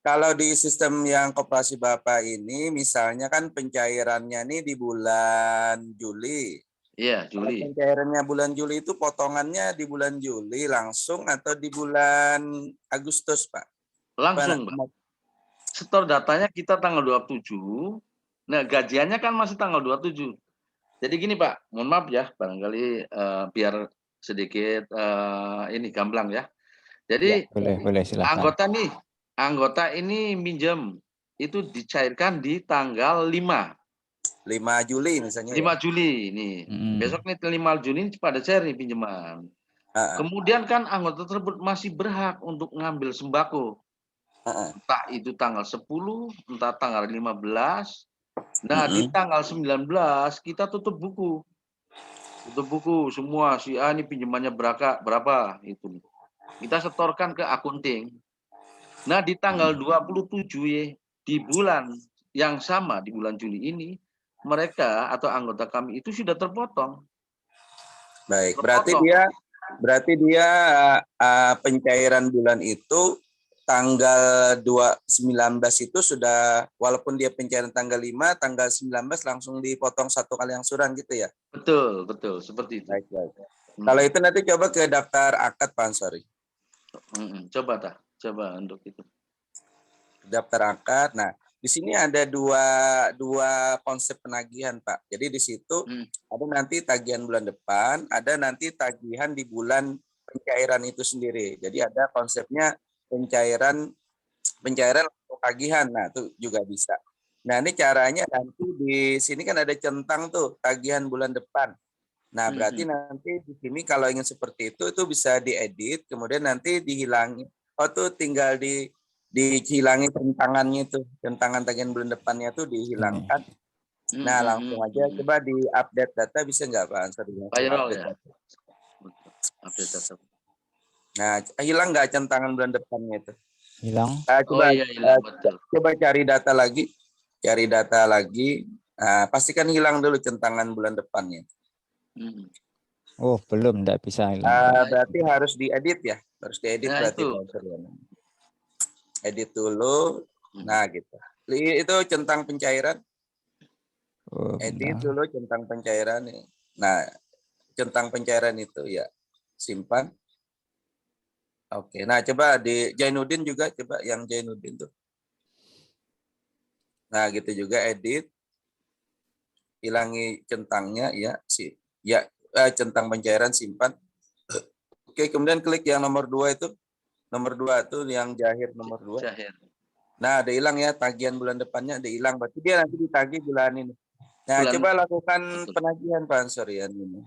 Speaker 3: Kalau di sistem yang koperasi Bapak ini, misalnya kan pencairannya nih di bulan Juli.
Speaker 4: Iya,
Speaker 3: Kalau
Speaker 4: Juli.
Speaker 3: pencairannya bulan Juli itu potongannya di bulan Juli langsung atau di bulan Agustus, Pak?
Speaker 4: Langsung, Pak. Setor datanya kita tanggal 27. Nah, gajiannya kan masih tanggal 27. Jadi gini, Pak, mohon maaf ya, barangkali biar sedikit ini gamblang ya. Jadi
Speaker 1: Boleh silakan.
Speaker 4: anggota ini minjem itu dicairkan di tanggal 5
Speaker 3: Juli misalnya ya.
Speaker 4: Juli ini. Besok nih 5 Juni pada cair nih pinjaman. Kemudian kan anggota tersebut masih berhak untuk ngambil sembako. Entah itu tanggal 10, entah tanggal 15. Nah, di tanggal 19 kita tutup buku. Tutup buku semua, si A ini pinjamannya berapa itu. Kita setorkan ke akunting. Nah, di tanggal 27 ya, di bulan yang sama, di bulan Juli ini, mereka atau anggota kami itu sudah terpotong.
Speaker 3: Baik, berarti dia pencairan bulan itu tanggal 19 itu sudah, walaupun dia pencairan tanggal 5, tanggal 19 langsung dipotong satu kali angsuran gitu ya?
Speaker 4: Betul, seperti itu.
Speaker 3: Baik. Kalau itu nanti coba ke daftar akad, Pak Ansori.
Speaker 4: Coba untuk itu.
Speaker 3: Daftar akad. Nah, di sini ada dua konsep penagihan, Pak. Jadi di situ ada nanti tagihan bulan depan, ada nanti tagihan di bulan pencairan itu sendiri. Jadi ada konsepnya pencairan untuk tagihan. Nah, itu juga bisa. Nah, ini caranya nanti di sini kan ada centang tuh tagihan bulan depan. Nah, berarti nanti di sini kalau ingin seperti itu bisa diedit, kemudian nanti dihilangi. Oh, tuh tinggal dihilangi centangannya itu, centangan tagihan bulan depannya tuh dihilangkan. Nah, langsung aja coba di-update data bisa nggak, Pak Ansor?
Speaker 4: Update data.
Speaker 3: Nah, hilang nggak centangan bulan depannya itu?
Speaker 1: Hilang.
Speaker 4: Hilang, betul.
Speaker 3: Coba cari data lagi. Nah, pastikan hilang dulu centangan bulan depannya.
Speaker 1: Oh, belum, enggak bisa hilang.
Speaker 3: Berarti harus diedit ya, berarti
Speaker 4: itu.
Speaker 3: Edit dulu. Nah, gitu. Itu centang pencairan. Edit dulu centang pencairan. Nah, centang pencairan itu ya simpan. Oke. Nah, coba di Jainuddin juga, coba yang Jainuddin tuh. Nah, gitu juga edit. Hilangi centangnya ya, centang pencairan simpan. Oke, kemudian klik yang nomor 2 itu. Nomor 2 itu yang jahir nomor 2. Nah, ada hilang ya, tagihan bulan depannya ada hilang. Berarti dia nanti ditagih bulan ini. Nah, coba lakukan penagihan, Pak Ansor ya ini.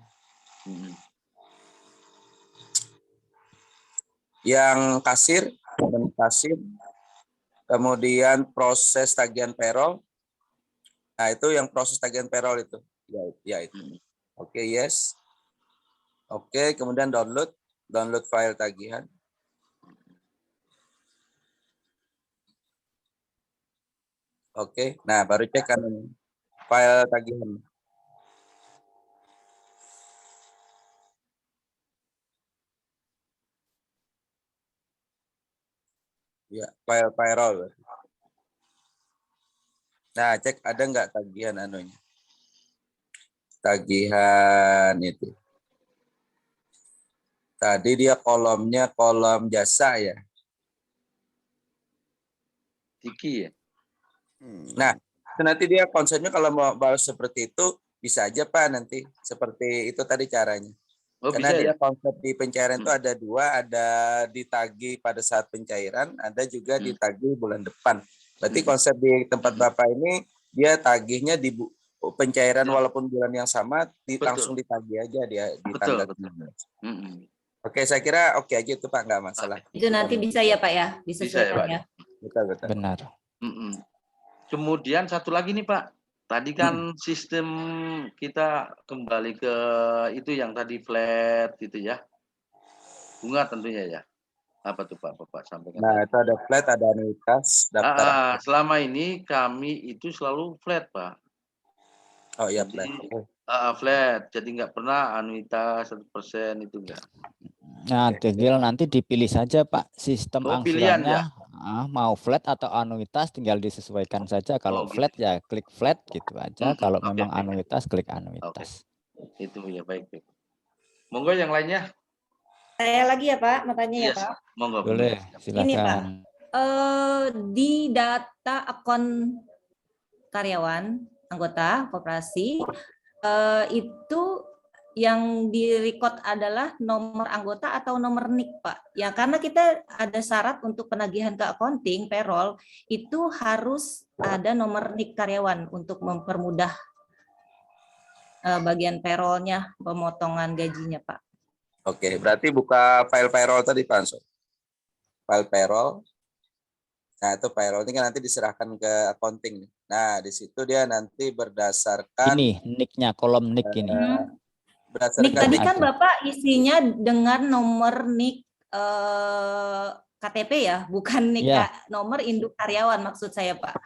Speaker 3: Yang kasir, kemudian proses tagihan payroll. Nah, itu yang proses tagihan payroll itu. Ya itu. Oke, yes. Oke, kemudian download file tagihan. Oke, nah baru cek kan file tagihan. Ya, file payroll. Nah, cek ada nggak tagihan anunya. Tagihan itu. Tadi dia kolomnya kolom jasa ya.
Speaker 4: Tiki ya.
Speaker 3: Nah, nanti dia konsepnya kalau mau balas seperti itu bisa aja Pak nanti seperti itu tadi caranya. Karena dia konsep di pencairan itu ada dua, ada ditagih pada saat pencairan, ada juga ditagih bulan depan. Berarti konsep di tempat Bapak ini dia tagihnya di pencairan walaupun bulan yang sama langsung ditagih aja dia di tanggal 19. Oke, saya kira oke aja itu Pak, nggak masalah.
Speaker 2: Itu nanti bisa ya Pak ya, disesuaikan ya.
Speaker 3: Betul.
Speaker 1: Benar.
Speaker 4: Kemudian satu lagi nih Pak, tadi kan sistem kita kembali ke itu yang tadi flat gitu ya, bunga tentunya ya. Apa tuh Pak? Bapak sampaikan.
Speaker 3: Nah, itu ada flat, ada anuitas, daftar.
Speaker 4: Selama ini kami itu selalu flat, Pak.
Speaker 3: Oh iya,
Speaker 4: Jadi,
Speaker 3: flat.
Speaker 4: flat. Jadi nggak pernah anuitas 1% itu enggak.
Speaker 1: Nah, tinggal nanti dipilih saja Pak sistem
Speaker 4: Pilihan
Speaker 1: angsurannya.
Speaker 4: ya.
Speaker 1: Mau flat atau anuitas tinggal disesuaikan saja. Kalau
Speaker 4: Gitu.
Speaker 1: flat ya klik flat gitu aja. Kalau memang
Speaker 4: Oke.
Speaker 1: anuitas klik anuitas.
Speaker 4: Itu ya, baik. Monggo yang lainnya.
Speaker 2: Saya lagi ya Pak, mau tanya ya Pak.
Speaker 4: Monggo.
Speaker 1: Boleh,
Speaker 2: Ini Pak,
Speaker 1: silakan.
Speaker 2: di data akun karyawan anggota koperasi itu yang direcord adalah nomor anggota atau nomor NIK Pak. Ya karena kita ada syarat untuk penagihan ke accounting payroll itu harus ada nomor NIK karyawan untuk mempermudah bagian payrollnya, pemotongan gajinya Pak.
Speaker 3: Oke, berarti buka file payroll tadi Pak Ansor. File payroll. Nah, itu payroll ini kan nanti diserahkan ke accounting. Nah, di situ dia nanti berdasarkan
Speaker 1: Ini nick-nya, kolom nick ini.
Speaker 2: NIK tadi kan Bapak isinya dengan nomor NIK KTP ya, bukan NIK nomor induk karyawan maksud saya Pak.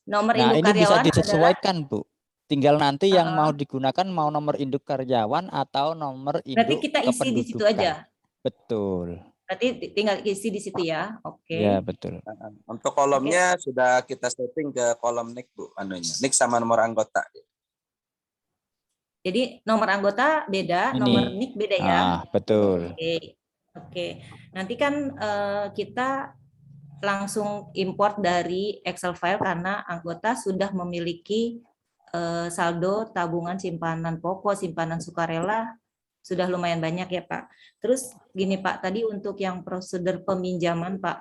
Speaker 2: Nomor induk
Speaker 1: ini
Speaker 2: karyawan
Speaker 1: bisa disesuaikan
Speaker 2: adalah,
Speaker 1: Bu. Tinggal nanti yang mau digunakan mau nomor induk karyawan atau nomor induk
Speaker 2: berarti kita isi di situ aja.
Speaker 1: Betul.
Speaker 2: Berarti tinggal isi di situ ya. Oke.
Speaker 1: Ya, betul.
Speaker 3: Untuk kolomnya sudah kita setting ke kolom NIK Bu, NIK sama nomor anggota.
Speaker 2: Jadi nomor anggota beda, nomor NIK beda ya.
Speaker 1: Betul.
Speaker 2: Oke. Nanti kan kita langsung import dari Excel file karena anggota sudah memiliki saldo tabungan simpanan pokok, simpanan sukarela sudah lumayan banyak ya Pak. Terus gini Pak, tadi untuk yang prosedur peminjaman Pak,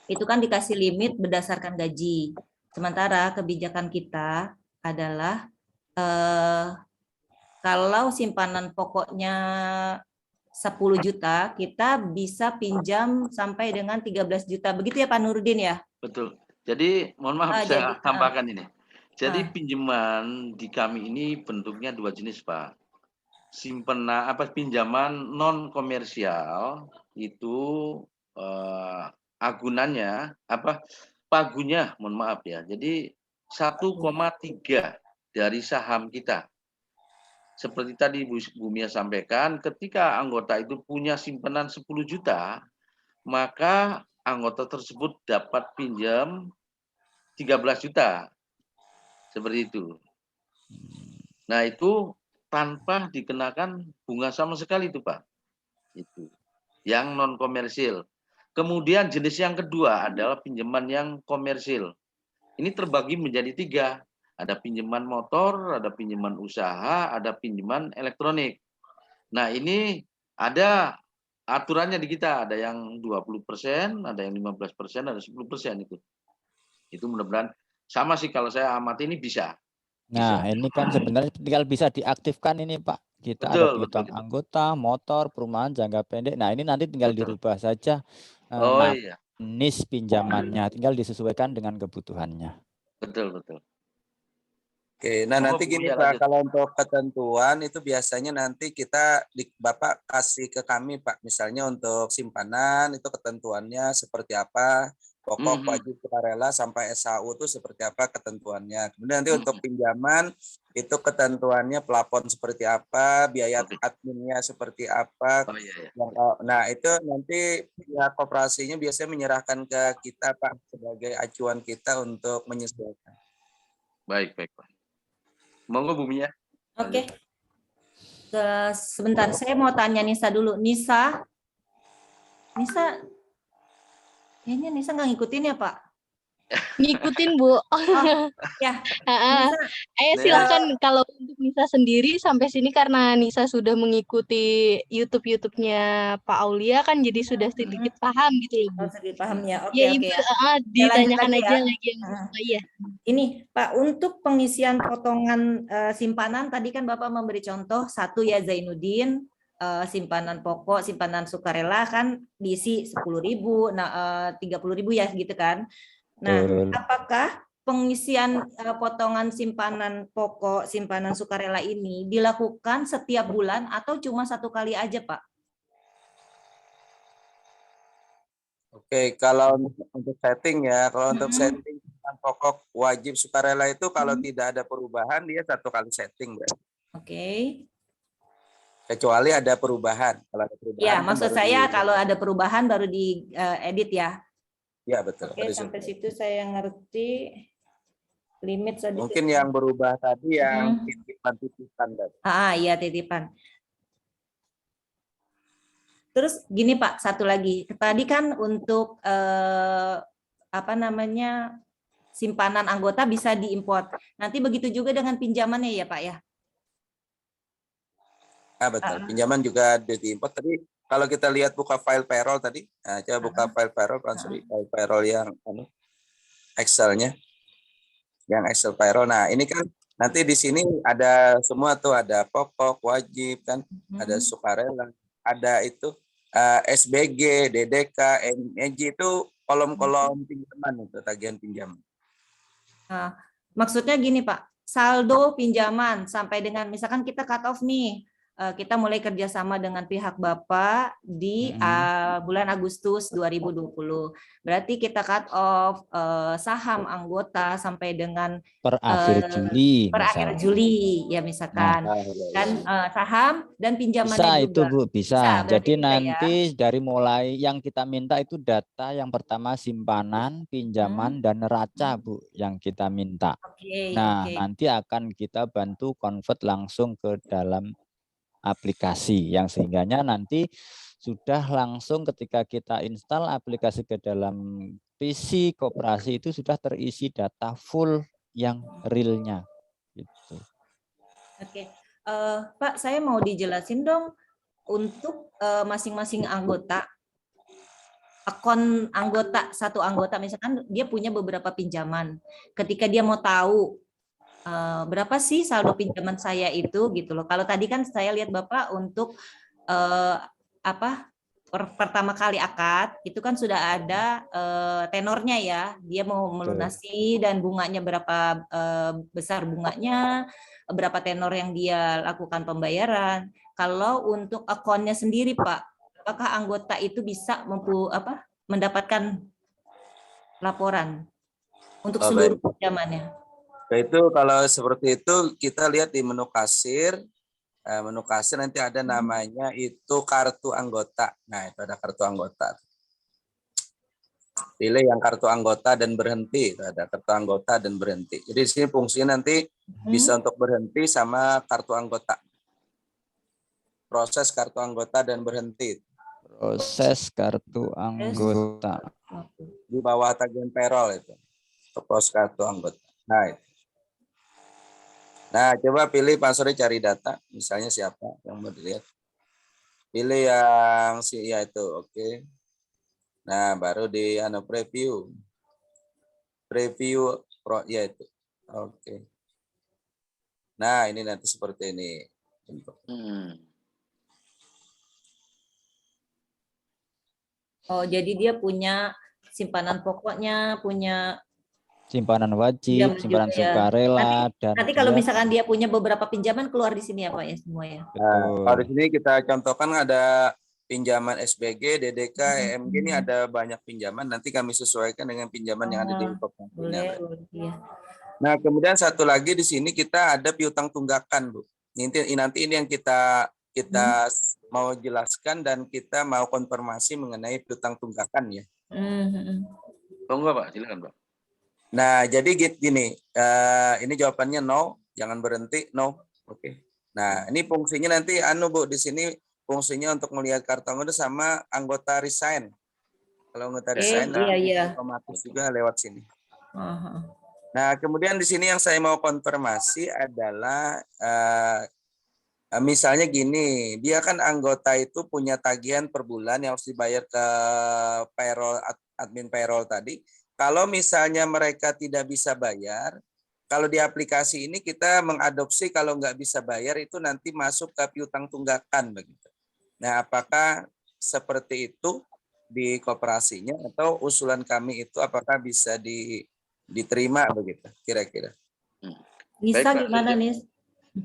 Speaker 2: itu kan dikasih limit berdasarkan gaji. Sementara kebijakan kita adalah kalau simpanan pokoknya 10 juta, kita bisa pinjam sampai dengan 13 juta. Begitu ya Pak Nurdin ya?
Speaker 4: Betul. Jadi mohon maaf saya tambahkan ini. Jadi pinjaman di kami ini bentuknya dua jenis Pak. Pinjaman non komersial itu agunannya pagunya mohon maaf ya. Jadi 1,3 dari saham kita. Seperti tadi Bu Mia sampaikan, ketika anggota itu punya simpanan 10 juta, maka anggota tersebut dapat pinjam 13 juta. Seperti itu. Nah, itu tanpa dikenakan bunga sama sekali itu Pak. Itu. Yang non komersil. Kemudian jenis yang kedua adalah pinjaman yang komersil. Ini terbagi menjadi 3. Ada pinjaman motor, ada pinjaman usaha, ada pinjaman elektronik. Nah, ini ada aturannya di kita. Ada yang 20%, ada yang 15%, ada 10% itu. Itu mudah-mudahan sama sih kalau saya amati ini bisa.
Speaker 1: Nah, ini kan sebenarnya tinggal bisa diaktifkan ini Pak. Kita ada piutang anggota, motor, perumahan jangka pendek. Nah, ini nanti tinggal dirubah saja jenis pinjamannya, tinggal disesuaikan dengan kebutuhannya.
Speaker 4: Betul.
Speaker 3: Oke, nah nanti gini Pak, kalau untuk ketentuan itu biasanya nanti Bapak kasih ke kami Pak, misalnya untuk simpanan itu ketentuannya seperti apa, pokok wajib sukarela sampai SHU itu seperti apa ketentuannya. Kemudian nanti untuk pinjaman itu ketentuannya plafon seperti apa, biaya adminnya seperti apa. Nah itu nanti pihak koperasinya biasanya menyerahkan ke kita Pak sebagai acuan kita untuk menyesuaikan.
Speaker 4: Baik Pak. Monggo Bu Mia.
Speaker 2: Oke. Sebentar, saya mau tanya Nisa dulu. Nisa, kayaknya Nisa nggak ngikutin ya Pak?
Speaker 5: Ngikutin Bu.
Speaker 2: Ya.
Speaker 5: Silakan kalau untuk Nisa sendiri sampai sini karena Nisa sudah mengikuti YouTube-nya Pak Aulia kan jadi sudah sedikit paham gitu loh Bu.
Speaker 2: Sedikit paham ya. Oke.
Speaker 5: Ibu ditanyakan aja
Speaker 2: ya.
Speaker 5: lagi yang iya.
Speaker 2: Ini Pak, untuk pengisian potongan simpanan tadi kan Bapak memberi contoh satu ya Zainuddin, simpanan pokok, simpanan sukarela kan diisi 10.000, 30.000 ya gitu kan. Nah, apakah pengisian potongan simpanan pokok, simpanan sukarela ini dilakukan setiap bulan atau cuma satu kali aja Pak?
Speaker 3: Oke, kalau untuk setting ya, kalau untuk setting pokok wajib sukarela itu kalau tidak ada perubahan dia 1 kali setting, berarti.
Speaker 2: Oke.
Speaker 3: Kecuali ada perubahan. Kalau ada perubahan
Speaker 2: Ya,
Speaker 3: kan
Speaker 2: maksud
Speaker 3: baru
Speaker 2: saya kalau ada perubahan baru di edit ya.
Speaker 3: Ya betul.
Speaker 2: Oke, sampai situ saya ngerti. Limit tadi.
Speaker 3: Mungkin yang berubah tadi yang titipan tadi.
Speaker 2: Iya titipan. Terus gini Pak, satu lagi. Tadi kan untuk apa namanya simpanan anggota bisa diimport. Nanti begitu juga dengan pinjamannya ya Pak ya?
Speaker 3: Betul. Pinjaman juga diimport. Tadi kalau kita lihat buka file payroll tadi, coba buka file payroll, file payroll yang Excel-nya, yang Excel payroll. Nah ini kan nanti di sini ada semua tuh, ada pokok, wajib kan, ada sukarela, ada itu SBG, DDK, MEJ itu kolom-kolom pinjaman itu tagihan pinjaman.
Speaker 2: Nah, maksudnya gini Pak, saldo pinjaman sampai dengan misalkan kita cut off nih, kita mulai kerjasama dengan pihak Bapak di bulan Agustus 2020. Berarti kita cut off saham anggota sampai dengan
Speaker 1: per akhir Juli.
Speaker 2: Per akhir Juli ya misalkan. Dan saham dan pinjamannya
Speaker 1: bisa
Speaker 2: juga.
Speaker 1: Itu Bu, bisa. Jadi
Speaker 2: bisa,
Speaker 1: nanti
Speaker 2: ya?
Speaker 1: dari mulai yang kita minta itu data yang pertama simpanan, pinjaman, dan neraca Bu yang kita minta. Nah, nanti akan kita bantu convert langsung ke dalam aplikasi yang sehingganya nanti sudah langsung ketika kita install aplikasi ke dalam PC koperasi itu sudah terisi data full yang realnya gitu.
Speaker 2: Oke. Pak, saya mau dijelasin dong untuk masing-masing anggota, akun anggota, satu anggota misalkan dia punya beberapa pinjaman. Ketika dia mau tahu berapa sih saldo pinjaman saya itu gitu loh. Kalau tadi kan saya lihat Bapak untuk pertama kali akad itu kan sudah ada tenornya ya. Dia mau melunasi dan bunganya berapa besar bunganya, berapa tenor yang dia lakukan pembayaran. Kalau untuk akunnya sendiri Pak, apakah anggota itu bisa mendapatkan laporan untuk seluruh pinjamannya?
Speaker 3: Itu kalau seperti itu kita lihat di menu kasir. Menu kasir nanti ada namanya itu kartu anggota. Nah itu ada kartu anggota. Pilih yang kartu anggota dan berhenti. Ada kartu anggota dan berhenti. Jadi di sini fungsinya nanti bisa untuk berhenti sama kartu anggota. Proses kartu anggota dan berhenti.
Speaker 1: Proses kartu anggota.
Speaker 3: Di bawah tagihan payroll itu. Proses kartu anggota. Nah itu. Nah, coba pilih Pak Sori cari data, misalnya siapa yang mau dilihat. Pilih yang ya itu, oke. Nah, baru di preview. Preview ya itu. Oke. Nah, ini nanti seperti ini.
Speaker 2: Oh, jadi dia punya simpanan pokoknya, punya
Speaker 1: simpanan wajib, simpanan sukarela, dan
Speaker 2: nanti kalau misalkan dia punya beberapa pinjaman keluar di sini ya Pak ya semua ya.
Speaker 3: Kalau di sini kita contohkan ada pinjaman SBG, DDK, EMG ini ada banyak pinjaman. Nanti kami sesuaikan dengan pinjaman yang ada di infonya. Nah, kemudian satu lagi di sini kita ada piutang tunggakan, Bu. Nanti ini yang kita mau jelaskan dan kita mau konfirmasi mengenai piutang tunggakan ya.
Speaker 4: Enggak Pak, silakan Pak.
Speaker 3: Nah, jadi gini, ini jawabannya no, jangan berhenti, no. Oke. Nah, ini fungsinya nanti Bu, di sini fungsinya untuk melihat kartu anggota sama anggota resign. Kalau anggota resign, otomatis juga lewat sini. Nah, kemudian di sini yang saya mau konfirmasi adalah misalnya gini, dia kan anggota itu punya tagihan per bulan yang harus dibayar ke payroll, admin payroll tadi. Kalau misalnya mereka tidak bisa bayar, kalau di aplikasi ini kita mengadopsi kalau nggak bisa bayar itu nanti masuk ke piutang tunggakan begitu. Nah, apakah seperti itu di koperasinya atau usulan kami itu apakah bisa diterima begitu kira-kira?
Speaker 2: Nisa gimana nih?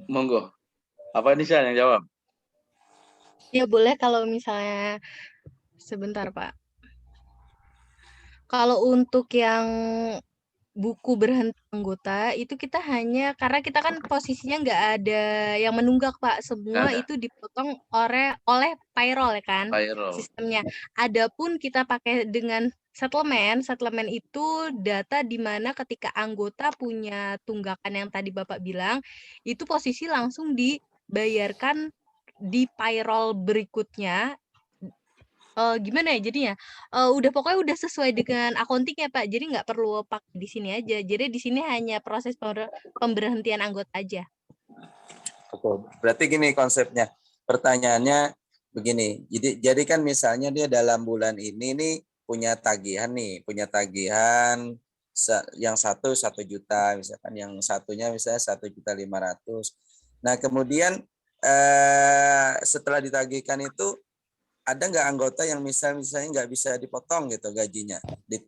Speaker 4: Monggo. Apa Nisa yang jawab?
Speaker 5: Ya boleh kalau misalnya sebentar Pak. Kalau untuk yang buku berhenti anggota itu kita hanya karena kita kan posisinya nggak ada yang menunggak Pak, semua
Speaker 4: Ada
Speaker 5: itu dipotong oleh payroll ya kan
Speaker 4: payroll.
Speaker 5: sistemnya. Adapun kita pakai dengan settlement, settlement itu data di mana ketika anggota punya tunggakan yang tadi Bapak bilang, itu posisi langsung dibayarkan di payroll berikutnya. Gimana ya jadinya? Pokoknya udah sesuai dengan accounting ya Pak. Jadi nggak perlu pakai di sini aja. Jadi di sini hanya proses pemberhentian anggota aja.
Speaker 3: Oke, berarti gini konsepnya. Pertanyaannya begini. Jadi kan misalnya dia dalam bulan ini nih punya tagihan yang 1 juta, misalkan yang satunya misalnya 1.500.000. Nah, kemudian setelah ditagihkan itu ada nggak anggota yang misalnya nggak bisa dipotong gitu gajinya di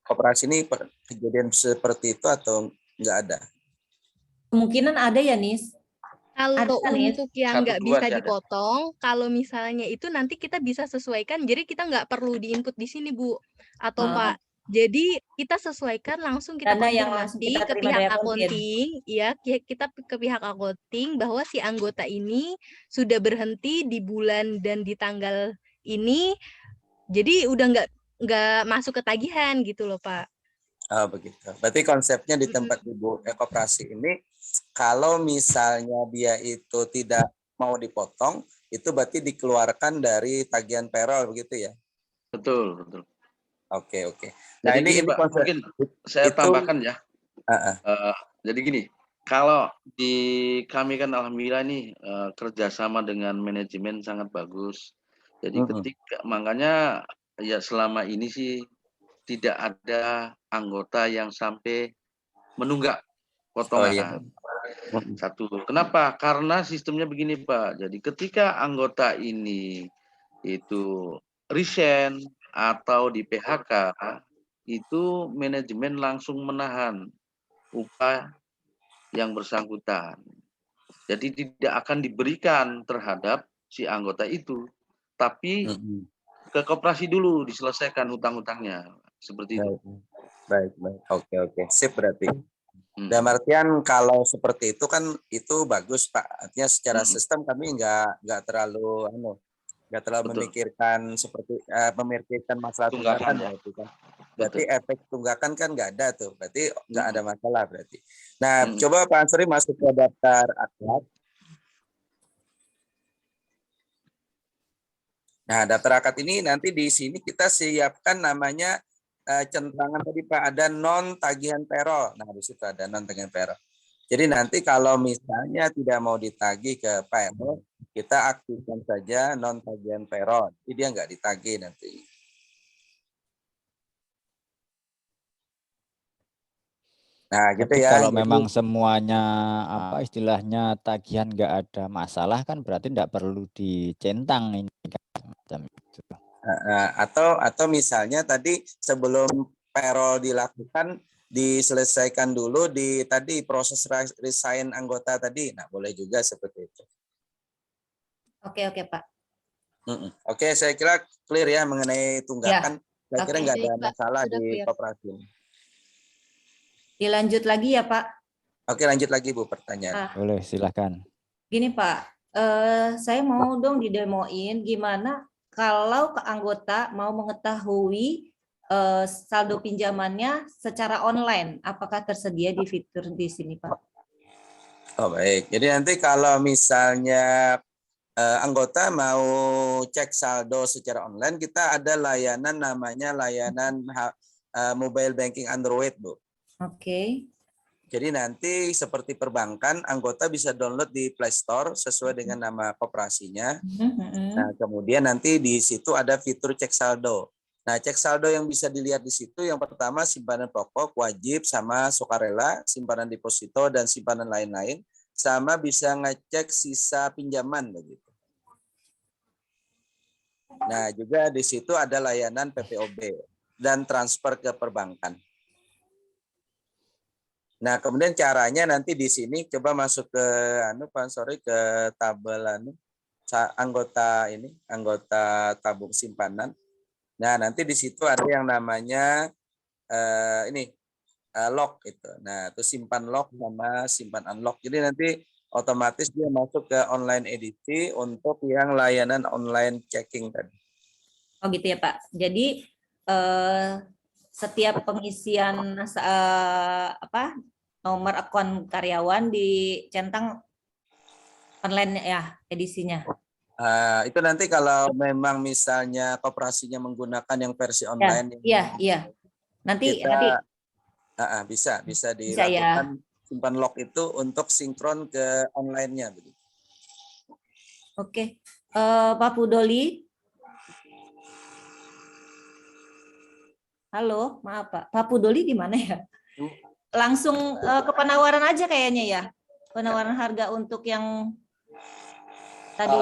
Speaker 3: koperasi ini kejadian seperti itu atau nggak ada?
Speaker 2: Kemungkinan ada ya, Nis.
Speaker 5: Kalau
Speaker 2: Ada kan, Nis?
Speaker 5: untuk yang nggak
Speaker 4: 1, 2
Speaker 5: bisa
Speaker 4: sih ada.
Speaker 5: dipotong, kalau misalnya itu nanti kita bisa sesuaikan. Jadi kita nggak perlu diinput di sini Bu atau Pak. Jadi kita sesuaikan langsung kita
Speaker 2: Dana yang langsung
Speaker 5: konfirmasi
Speaker 2: kita
Speaker 5: ke
Speaker 2: terima
Speaker 5: pihak
Speaker 2: dari
Speaker 5: accounting, ya kita ke pihak accounting bahwa si anggota ini sudah berhenti di bulan dan di tanggal ini, jadi udah nggak masuk ke tagihan gitu loh Pak.
Speaker 3: Oh, begitu. Berarti konsepnya di tempat Ibu koperasi ini, kalau misalnya dia itu tidak mau dipotong, itu berarti dikeluarkan dari tagihan payroll begitu ya?
Speaker 4: Betul, betul.
Speaker 3: Oke. Nah,
Speaker 4: Jadi
Speaker 3: ini
Speaker 4: gini Pak,
Speaker 3: konsep
Speaker 4: mungkin saya
Speaker 3: itu
Speaker 4: tambahkan ya.
Speaker 3: uh-uh.
Speaker 4: Jadi gini, kalau di kami kan alhamdulillah nih kerjasama dengan manajemen sangat bagus. Jadi makanya ya selama ini sih tidak ada anggota yang sampai menunggak
Speaker 3: Oh iya.
Speaker 4: potongan. Satu. Kenapa? Karena sistemnya begini Pak. Jadi ketika anggota ini itu resign atau di PHK, itu manajemen langsung menahan upah yang bersangkutan. Jadi tidak akan diberikan terhadap si anggota itu, tapi ke koperasi dulu diselesaikan hutang-hutangnya. Seperti itu.
Speaker 3: Baik. Oke. Sip berarti. Dalam artian kalau seperti itu kan itu bagus Pak. Artinya secara sistem kami nggak terlalu memikirkan memikirkan masalah tunggakan
Speaker 4: ya.
Speaker 3: berarti kan. Berarti efek tunggakan kan nggak ada tuh. Berarti nggak ada masalah berarti. Nah, coba Pak Ansori masuk ke daftar akad. Nah, daftar akad ini nanti di sini kita siapkan namanya centangan tadi Pak, ada non tagihan payroll. Nah, di situ ada non tagihan payroll. Jadi nanti kalau misalnya tidak mau ditagih ke payroll, kita aktifkan saja non tagihan payroll. Jadi dia nggak ditagih nanti. Nah, gitu
Speaker 1: tapi
Speaker 3: ya.
Speaker 1: kalau
Speaker 3: Jadi,
Speaker 1: memang semuanya apa istilahnya tagihan nggak ada masalah kan berarti nggak perlu dicentang ini kan semacam itu.
Speaker 3: Atau misalnya tadi sebelum payroll dilakukan diselesaikan dulu di tadi proses resign anggota tadi. Nah, boleh juga seperti itu.
Speaker 2: Oke, Pak.
Speaker 3: Oke, saya kira clear ya mengenai tunggakan. Saya kira nggak ada masalah di koperasi.
Speaker 2: Dilanjut lagi ya Pak.
Speaker 3: Oke, lanjut lagi Bu pertanyaan.
Speaker 1: Boleh, silakan.
Speaker 2: Gini Pak, saya mau dong didemoin gimana kalau ke anggota mau mengetahui saldo pinjamannya secara online. Apakah tersedia di fitur di sini Pak?
Speaker 3: Oh baik, jadi nanti kalau misalnya anggota mau cek saldo secara online, kita ada layanan namanya layanan mobile banking Android, Bu.
Speaker 2: Oke.
Speaker 3: Jadi nanti seperti perbankan, anggota bisa download di Play Store sesuai dengan nama koperasinya. Nah, kemudian nanti di situ ada fitur cek saldo. Nah, cek saldo yang bisa dilihat di situ yang pertama simpanan pokok, wajib, sama sukarela, simpanan deposito, dan simpanan lain-lain. Sama bisa ngecek sisa pinjaman begitu. Nah, juga di situ ada layanan PPOB dan transfer ke perbankan. Nah, kemudian caranya nanti di sini coba masuk ke ke tabel anggota tabung simpanan. Nah, nanti di situ ada yang namanya ini lock itu. Nah, itu simpan lock sama simpan unlock. Jadi nanti otomatis dia masuk ke online edisi untuk yang layanan online checking tadi.
Speaker 2: Oh gitu ya Pak. Jadi setiap pengisian nomor akun karyawan dicentang online ya edisinya.
Speaker 3: Itu nanti kalau memang misalnya koperasinya menggunakan yang versi online.
Speaker 2: Iya. Nanti
Speaker 3: bisa
Speaker 2: bisa
Speaker 3: dilakukan
Speaker 2: ya.
Speaker 3: simpan lock itu untuk sinkron ke online-nya begitu.
Speaker 2: Oke. Pak Pudoli. Halo, maaf Pak. Pak Pudoli di mana ya? Langsung ke penawaran aja kayaknya ya. Penawaran harga untuk yang tadi.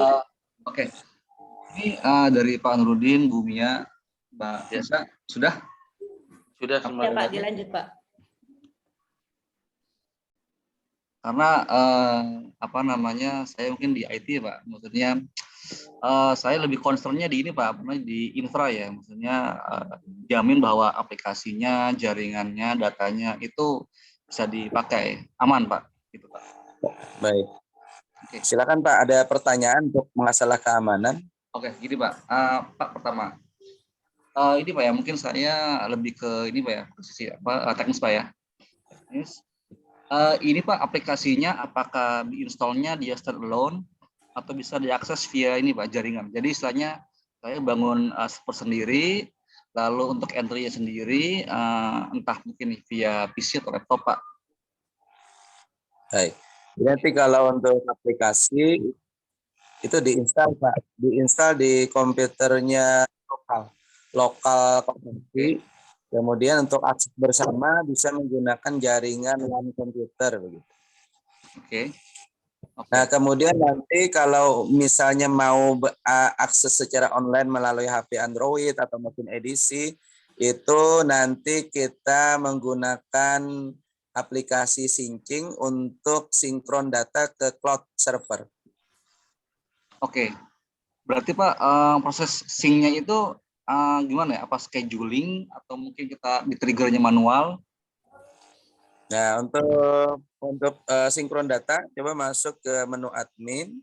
Speaker 6: Oke. Ini dari Pak Nurudin, Bu Mia, Mbak Biasa, sudah?
Speaker 4: Sudah
Speaker 2: Ya Pak, dilanjut Pak.
Speaker 6: Karena saya mungkin di IT Pak, maksudnya saya lebih concernnya di ini Pak, di infra ya, maksudnya jamin bahwa aplikasinya, jaringannya, datanya itu bisa dipakai aman Pak, gitu Pak.
Speaker 3: Baik. Oke. Silakan Pak, ada pertanyaan untuk masalah keamanan?
Speaker 6: Oke, gini Pak. Pak pertama, ini Pak ya, mungkin saya lebih ke ini Pak ya, posisi teknis Pak ya. Teknis. Ini Pak aplikasinya apakah diinstalnya dia standalone atau bisa diakses via ini Pak jaringan. Jadi istilahnya saya bangun server sendiri, lalu untuk entry-nya sendiri entah mungkin via PC atau laptop Pak.
Speaker 3: Baik. Nanti kalau untuk aplikasi itu diinstal Pak, diinstal di komputernya lokal koperasi. Kemudian untuk akses bersama bisa menggunakan jaringan LAN komputer begitu.
Speaker 6: Oke.
Speaker 3: Nah, kemudian nanti kalau misalnya mau akses secara online melalui HP Android atau mungkin edisi, itu nanti kita menggunakan aplikasi syncing untuk sinkron data ke cloud server.
Speaker 6: Oke. Berarti Pak proses sync-nya itu gimana ya? Apa scheduling atau mungkin kita di triggernya manual?
Speaker 3: Nah, untuk sinkron data, coba masuk ke menu admin.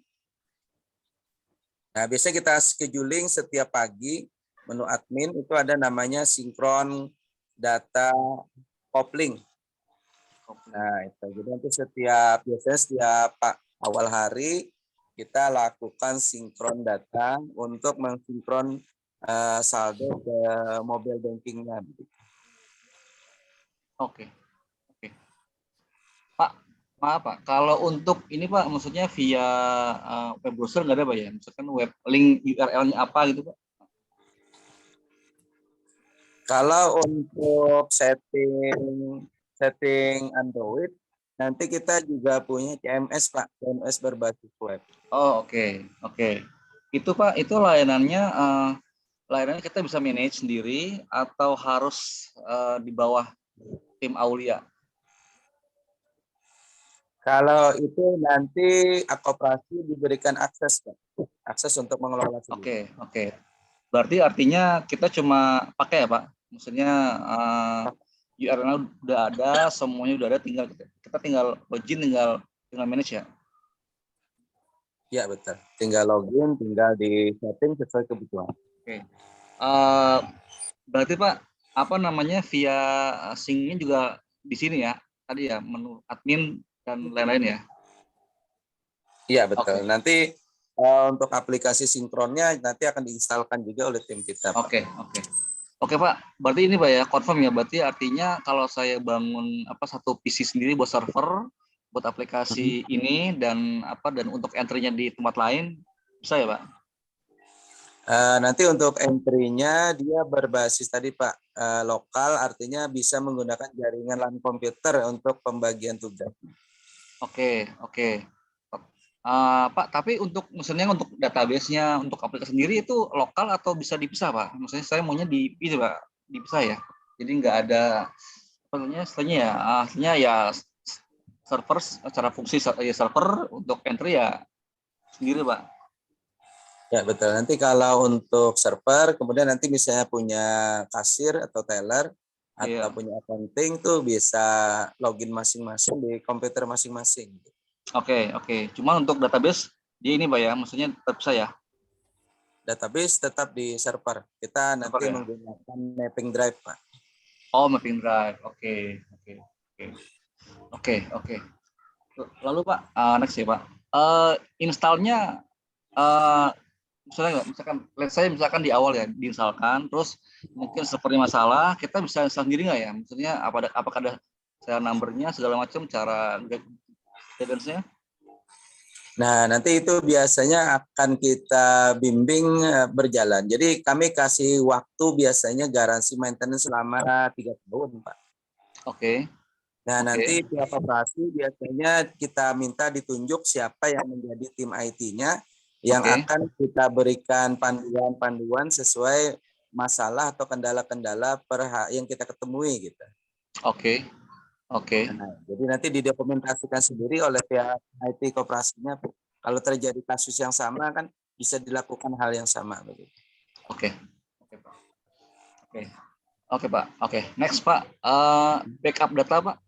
Speaker 3: Nah, biasanya kita scheduling setiap pagi, menu admin itu ada namanya sinkron data coupling. Nah, itu. Jadi nanti biasanya setiap awal hari kita lakukan sinkron data untuk mensinkron saldo ke mobile bankingnya.
Speaker 6: Oke. Pak, maaf Pak, kalau untuk ini Pak, maksudnya via web browser nggak ada Pak ya? Misalkan web link URL-nya apa gitu Pak?
Speaker 3: Kalau untuk setting Android, nanti kita juga punya CMS Pak, CMS berbasis web.
Speaker 6: Oh oke. Itu Pak, itu layanannya kita bisa manage sendiri atau harus di bawah tim Aulia?
Speaker 3: Kalau itu nanti koperasi diberikan akses Pak, akses untuk mengelola sendiri.
Speaker 6: Oke. Berarti artinya kita cuma pakai ya Pak? Maksudnya URL udah ada, semuanya udah ada, kita tinggal login, tinggal manage ya?
Speaker 3: Ya betul, tinggal login, tinggal di setting sesuai kebutuhan.
Speaker 6: Oke. Berarti Pak, via sync-nya juga di sini ya? Tadi ya, menu admin dan lain-lain ya?
Speaker 3: Iya betul. Okay. Nanti untuk aplikasi sinkronnya nanti akan diinstalkan juga oleh tim kita.
Speaker 6: Oke Pak, berarti ini Pak ya, confirm ya, berarti artinya kalau saya bangun satu PC sendiri buat server, buat aplikasi ini dan untuk entry-nya di tempat lain, bisa ya Pak?
Speaker 3: Nanti untuk entry-nya dia berbasis tadi Pak, lokal, artinya bisa menggunakan jaringan LAN komputer untuk pembagian tugas. Oke.
Speaker 6: Pak, tapi misalnya untuk database-nya, untuk aplikasi sendiri itu lokal atau bisa dipisah Pak? Maksudnya saya maunya dipisah ya. Jadi nggak ada aslinya ya server secara fungsi ya server, untuk entry ya sendiri Pak.
Speaker 3: Ya betul. Nanti kalau untuk server, kemudian nanti misalnya punya kasir atau teller, atau punya accounting tuh bisa login masing-masing di komputer masing-masing.
Speaker 6: Oke. Cuma untuk database dia ini Pak ya, maksudnya tetap saya.
Speaker 3: Database tetap di server. Kita nanti
Speaker 6: ya?
Speaker 3: menggunakan mapping drive, Pak.
Speaker 6: Oh, mapping drive. Oke. Lalu Pak, next ya Pak. Installnya misalkan di awal ya diinstalkan, terus mungkin seperti masalah, kita bisa install sendiri nggak ya? Maksudnya apakah ada serial number-nya segala macam, cara guidance-nya?
Speaker 3: Nah, nanti itu biasanya akan kita bimbing berjalan. Jadi kami kasih waktu biasanya garansi maintenance selama 3 tahun, Pak.
Speaker 6: Oke.
Speaker 3: Nah, nanti pihak operasi biasanya kita minta ditunjuk siapa yang menjadi tim IT-nya yang akan kita berikan panduan-panduan sesuai masalah atau kendala-kendala yang kita ketemui gitu.
Speaker 6: Oke.
Speaker 3: Nah, jadi nanti didokumentasikan sendiri oleh pihak IT koperasinya. Kalau terjadi kasus yang sama kan bisa dilakukan hal yang sama begitu.
Speaker 6: Oke, Pak. Next Pak, backup data Pak.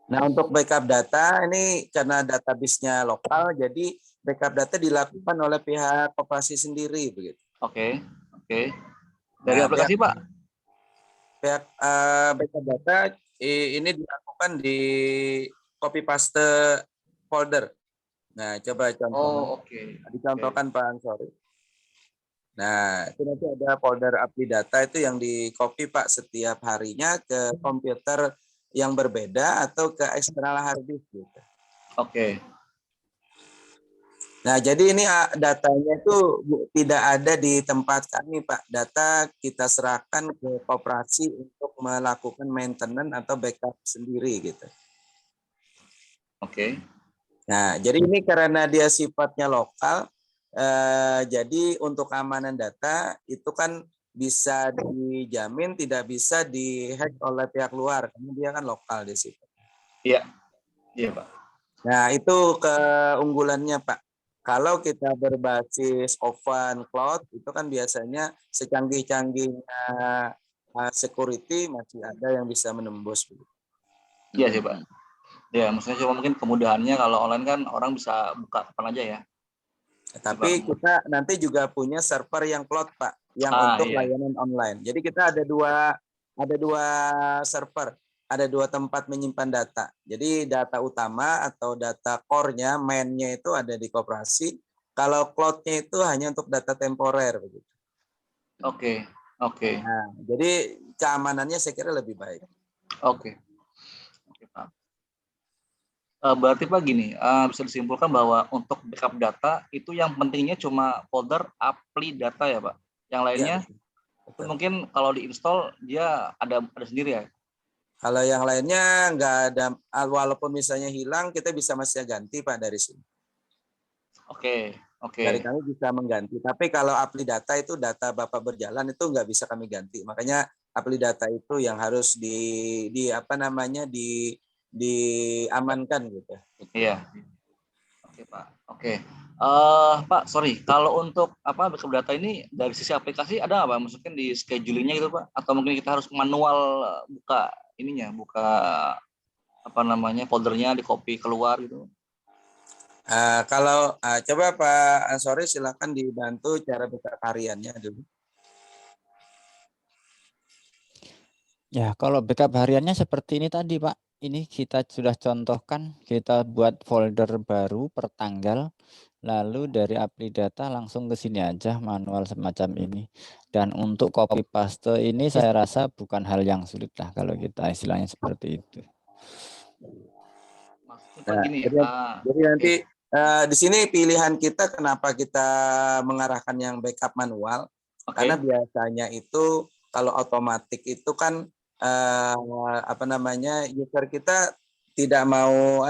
Speaker 3: Nah, untuk backup data ini karena database-nya lokal, jadi backup data dilakukan oleh pihak koperasi sendiri begitu.
Speaker 6: Oke. Dari aplikasi Pak?
Speaker 3: Pihak backup data ini dilakukan di copy paste folder. Nah, coba contoh. Dicontohkan Pak Ansori. Nah, itu nanti ada folder API data itu yang di copy Pak setiap harinya ke komputer yang berbeda atau ke eksternal hard disk gitu.
Speaker 6: Oke.
Speaker 3: Nah, jadi ini datanya itu tidak ada di tempat kami, Pak. Data kita serahkan ke koperasi untuk melakukan maintenance atau backup sendiri gitu.
Speaker 6: Oke.
Speaker 3: Nah, jadi ini karena dia sifatnya lokal, jadi untuk keamanan data itu kan bisa dijamin tidak bisa dihack oleh pihak luar karena dia kan lokal di situ.
Speaker 6: Iya Pak.
Speaker 3: Nah, itu keunggulannya Pak. Kalau kita berbasis open cloud itu kan biasanya secanggih-canggihnya security masih ada yang bisa menembus.
Speaker 6: Iya sih Pak. Ya, maksudnya cuma mungkin kemudahannya kalau online kan orang bisa buka kapan aja ya.
Speaker 3: Tapi kita nanti juga punya server yang cloud Pak, yang untuk layanan online. Jadi kita ada dua server, ada 2 tempat menyimpan data. Jadi data utama atau data core-nya, main-nya itu ada di koperasi. Kalau cloud-nya itu hanya untuk data temporer begitu.
Speaker 6: Oke.
Speaker 3: Nah, jadi keamanannya saya kira lebih baik.
Speaker 6: Oke Pak. Berarti Pak gini, bisa disimpulkan bahwa untuk backup data itu yang pentingnya cuma folder apli data ya Pak. Yang lainnya itu mungkin kalau diinstal dia ada sendiri ya.
Speaker 3: Kalau yang lainnya nggak ada, walaupun misalnya hilang kita bisa masih ganti Pak dari sini.
Speaker 6: Oke.
Speaker 3: Dari kami bisa mengganti. Tapi kalau apli data itu data Bapak berjalan itu nggak bisa kami ganti. Makanya apli data itu yang harus diamankan gitu.
Speaker 6: Iya. Oke Pak. Pak, sorry. Kalau untuk backup data ini dari sisi aplikasi ada nggak Pak? Maksudnya di schedulingnya gitu Pak? Atau mungkin kita harus manual buka foldernya di copy keluar gitu?
Speaker 3: Kalau coba Pak Ansori silakan dibantu cara backup hariannya dulu.
Speaker 1: Ya, kalau backup hariannya seperti ini tadi Pak. Ini kita sudah contohkan, kita buat folder baru per tanggal, lalu dari apli data langsung ke sini aja manual semacam ini. Dan untuk copy paste ini saya rasa bukan hal yang sulit lah kalau kita istilahnya seperti itu.
Speaker 3: Nah, jadi nanti di sini pilihan kita kenapa kita mengarahkan yang backup manual, karena biasanya itu kalau otomatis itu kan user kita tidak mau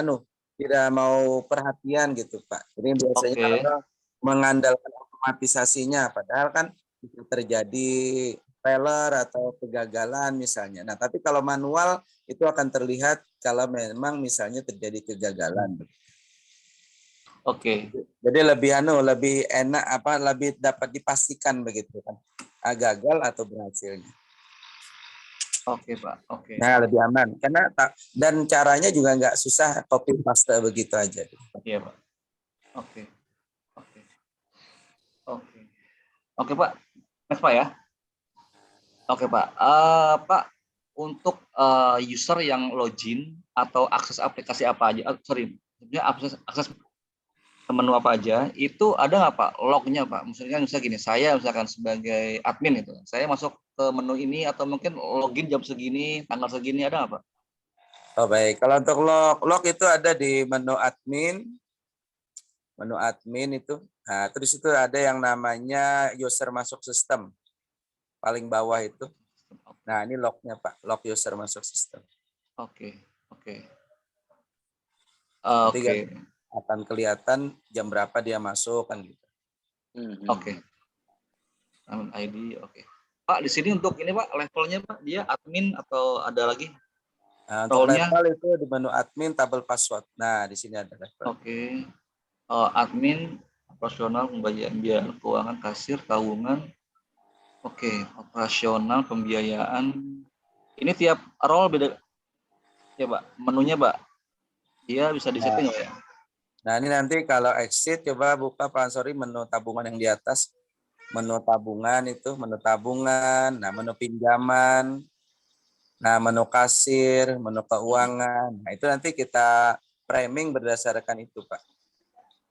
Speaker 3: perhatian gitu Pak. Jadi biasanya orang mengandalkan otomatisasinya, padahal kan bisa terjadi failure atau kegagalan misalnya. Nah, tapi kalau manual itu akan terlihat kalau memang misalnya terjadi kegagalan. Jadi lebih enak lebih dapat dipastikan begitu kan, gagal atau berhasilnya.
Speaker 6: Oke, Pak. Oke.
Speaker 3: Nah, lebih aman karena dan caranya juga nggak susah, copy paste begitu aja.
Speaker 6: Iya, Pak. Oke. Oke. Oke. Oke, Pak. Next, Pak ya. Oke, Pak. Pak, untuk user yang login atau akses aplikasi apa aja, sebenarnya akses ke menu apa aja, itu ada nggak Pak lognya Pak? Misalnya gini, saya misalkan sebagai admin itu, saya masuk ke menu ini atau mungkin login jam segini, tanggal segini, ada nggak Pak?
Speaker 3: Oh baik, kalau untuk log itu ada di menu admin itu. Nah, terus itu ada yang namanya user masuk sistem, paling bawah itu. Nah, ini lognya Pak, log user masuk sistem.
Speaker 6: Oke, oke.
Speaker 3: Nanti
Speaker 6: Oke.
Speaker 3: akan kelihatan jam berapa dia masuk kan gitu.
Speaker 6: Oke. Admin ID, oke. Pak, di sini untuk ini Pak, levelnya Pak, dia admin atau ada lagi?
Speaker 3: Nah, untuk
Speaker 6: Role-nya?
Speaker 3: level itu di menu admin tabel password. Nah, di sini ada level.
Speaker 6: Oke. Admin, operasional, pembagian keuangan, kasir, keuangan. Oke, operasional, pembiayaan. Ini tiap role beda ya, Pak. Menunya, Pak. Dia bisa disetting nggak ya?
Speaker 3: Nah, ini nanti kalau exit coba buka Pak Ansori menu tabungan yang di atas. Menu tabungan itu, menu tabungan, nah menu pinjaman, nah menu kasir, menu keuangan. Nah, itu nanti kita framing berdasarkan itu, Pak.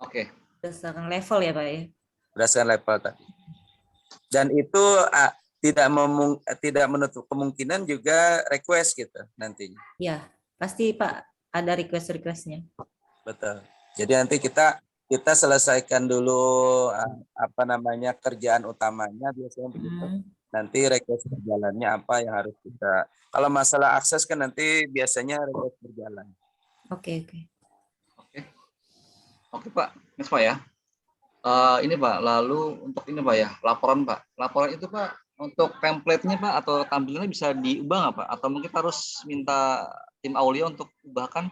Speaker 6: Oke.
Speaker 2: Berdasarkan level ya Pak ya?
Speaker 3: Berdasarkan level tadi. Dan itu tidak menutup kemungkinan juga request gitu nantinya.
Speaker 2: Ya, pasti Pak ada request-requestnya.
Speaker 3: Betul. Jadi nanti kita selesaikan dulu kerjaan utamanya biasanya begitu. Nanti request berjalannya apa yang harus kita. Kalau masalah akses kan nanti biasanya request berjalan.
Speaker 2: Oke.
Speaker 6: Oke Pak, next Pak ya. Ini Pak, lalu untuk ini Pak ya, laporan Pak. Laporan itu Pak, untuk template-nya Pak atau tampilannya bisa diubah nggak Pak? Atau mungkin harus minta tim Aulia untuk ubahkan?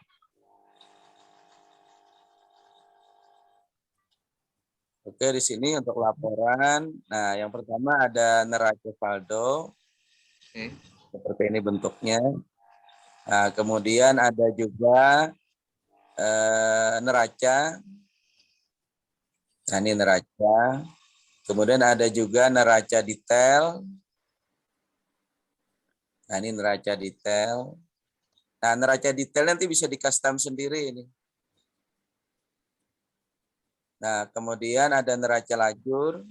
Speaker 3: Oke, di sini untuk laporan. Nah, yang pertama ada neraca saldo.
Speaker 6: Oke.
Speaker 3: Seperti ini bentuknya. Nah, kemudian ada juga neraca. Nah, ini neraca. Kemudian ada juga neraca detail. Nah, ini neraca detail. Nah, neraca detail nanti bisa di-custom sendiri ini. Nah, kemudian ada neraca lajur.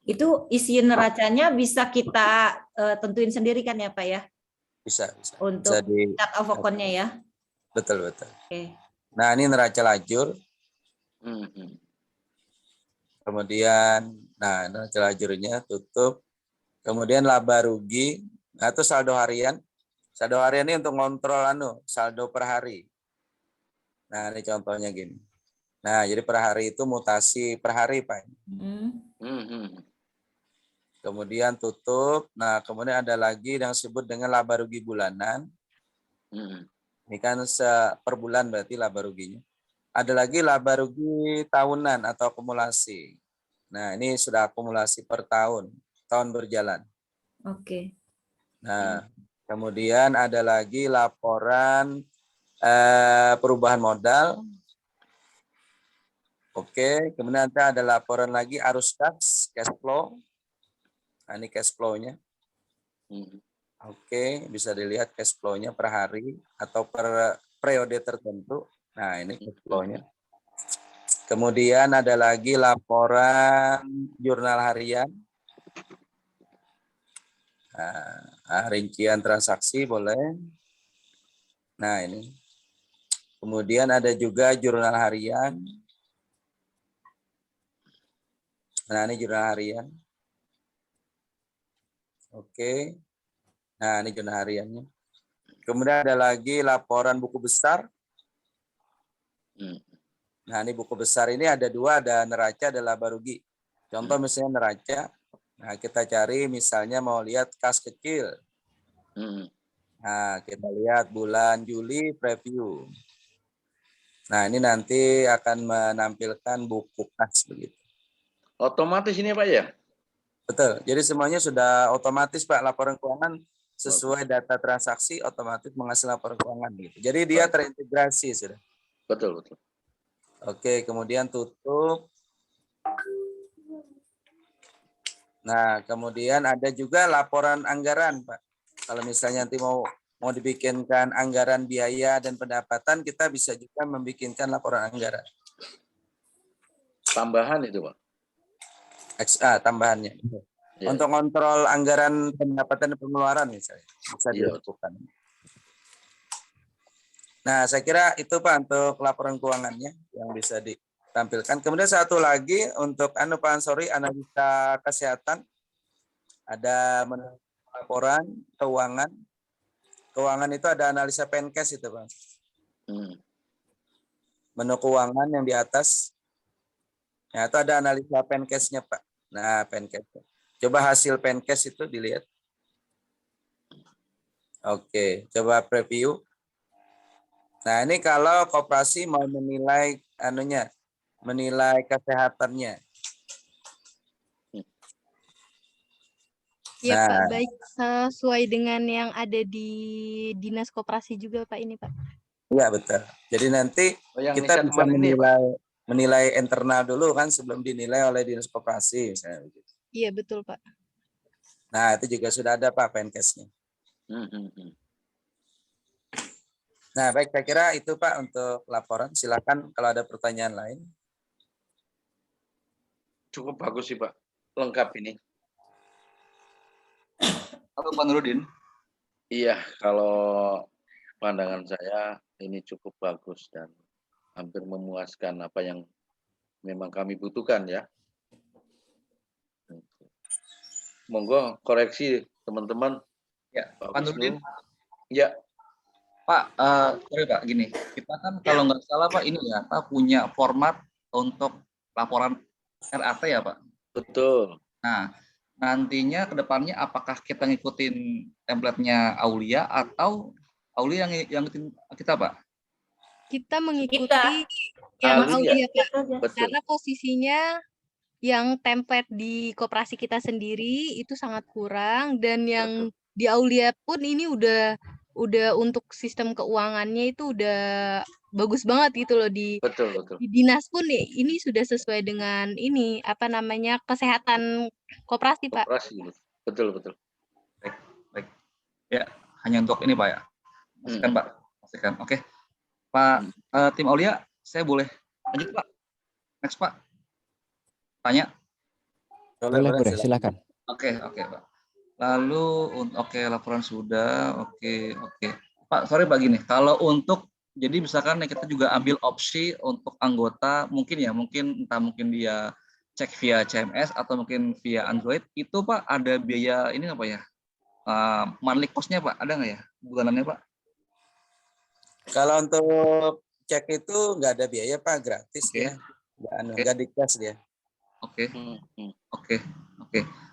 Speaker 2: Itu isi neracanya bisa kita tentuin sendiri kan ya Pak ya?
Speaker 3: Bisa.
Speaker 2: Untuk chart of account-nya ya?
Speaker 3: Betul.
Speaker 2: Oke.
Speaker 3: Nah, ini neraca lajur. Kemudian, nah neraca lajurnya tutup. Kemudian laba rugi. Nah, itu saldo harian. Saldo harian ini untuk ngontrol saldo per hari. Nah, ini contohnya gini. Nah, jadi per hari itu mutasi per hari, Pak. Kemudian tutup. Nah, kemudian ada lagi yang disebut dengan laba rugi bulanan. Ini kan per bulan berarti laba ruginya. Ada lagi laba rugi tahunan atau akumulasi. Nah, ini sudah akumulasi per tahun berjalan.
Speaker 2: Oke.
Speaker 3: Nah, kemudian ada lagi laporan perubahan modal. Oke, kemudian nanti ada laporan lagi arus kas, cash flow. Nah, ini cash flow-nya. Oke, bisa dilihat cash flow-nya per hari atau per periode tertentu. Nah, ini cash flow-nya. Kemudian ada lagi laporan jurnal harian. Nah, rincian transaksi boleh. Nah, ini. Kemudian ada juga jurnal harian. Nah, ini jurnal harian. Oke. Nah, ini jurnal hariannya. Kemudian ada lagi laporan buku besar. Nah, ini buku besar ini ada dua, ada neraca, ada laba rugi. Contoh misalnya neraca. Nah, kita cari misalnya mau lihat kas kecil. Nah, kita lihat bulan Juli preview. Nah, ini nanti akan menampilkan buku kas begitu.
Speaker 4: Otomatis ini Pak ya?
Speaker 3: Betul. Jadi semuanya sudah otomatis Pak, laporan keuangan sesuai data transaksi otomatis menghasilkan laporan keuangan gitu. Jadi dia terintegrasi sudah.
Speaker 4: Betul.
Speaker 3: Oke, kemudian tutup. Nah, kemudian ada juga laporan anggaran, Pak. Kalau misalnya nanti mau dibikinkan anggaran biaya dan pendapatan, kita bisa juga membikinkan laporan anggaran.
Speaker 4: Tambahan itu, Pak.
Speaker 3: Tambahannya.
Speaker 4: Ya.
Speaker 3: Untuk kontrol anggaran pendapatan dan pengeluaran misalnya bisa
Speaker 4: Iya.
Speaker 3: dilakukan. Nah, saya kira itu Pak untuk laporan keuangannya yang bisa ditampilkan. Kemudian satu lagi untuk Pak Ansori, analisa kesehatan. Ada laporan keuangan. Keuangan itu ada analisa Penkes itu, Pak. Menu keuangan yang di atas. Nah, itu ada analisa Penkesnya, Pak. Nah, Penkes. Coba hasil Penkes itu dilihat. Oke, coba preview. Nah, ini kalau koperasi mau menilai menilai kesehatannya.
Speaker 5: Iya,
Speaker 3: Nah,
Speaker 5: Pak, baik sesuai dengan yang ada di Dinas Koperasi juga, Pak, ini, Pak.
Speaker 3: iya, betul. Jadi nanti kita bisa menilai internal dulu kan sebelum dinilai oleh Dinas Koperasi misalnya.
Speaker 5: Iya, betul, Pak.
Speaker 3: Nah, itu juga sudah ada Pak Penkesnya. Nah, baik, saya kira itu Pak untuk laporan. Silakan kalau ada pertanyaan lain.
Speaker 4: Cukup bagus sih Pak, lengkap ini.
Speaker 6: Halo Pak Nurudin.
Speaker 4: Iya, kalau pandangan saya ini cukup bagus dan hampir memuaskan apa yang memang kami butuhkan ya. Monggo koreksi teman-teman.
Speaker 6: Ya, Pak Nurudin.
Speaker 4: Ya.
Speaker 6: Pak, sorry Pak, gini, kita kan kalau nggak salah Pak ini ya, Pak punya format untuk laporan RAT ya Pak?
Speaker 4: Betul.
Speaker 6: Nah, nantinya ke depannya apakah kita ngikutin template-nya Aulia atau Aulia yang ngikutin kita Pak?
Speaker 5: Kita mengikuti yang Aulia Pak, karena posisinya yang template di koperasi kita sendiri itu sangat kurang dan yang di Aulia pun ini udah untuk sistem keuangannya itu udah bagus banget gitu loh di dinas pun ini sudah sesuai dengan ini kesehatan koperasi Pak.
Speaker 4: Betul.
Speaker 6: Baik. Ya, hanya untuk ini Pak ya. Pastikan Pak. Pastikan. Oke. Pak tim Aulia, saya boleh lanjut Pak. Next Pak. Tanya.
Speaker 1: Boleh, silakan.
Speaker 6: Oke Pak. Lalu laporan sudah. Oke. Pak, sorry Pak gini. Kalau untuk jadi misalkan kita juga ambil opsi untuk anggota mungkin mungkin dia cek via CMS atau mungkin via Android itu Pak ada biaya ini nggak Pak ya? Monthly cost-nya Pak ada nggak ya bulanannya Pak?
Speaker 3: Kalau untuk cek itu nggak ada biaya Pak, gratis ya. Nggak di cash dia.
Speaker 6: Oke.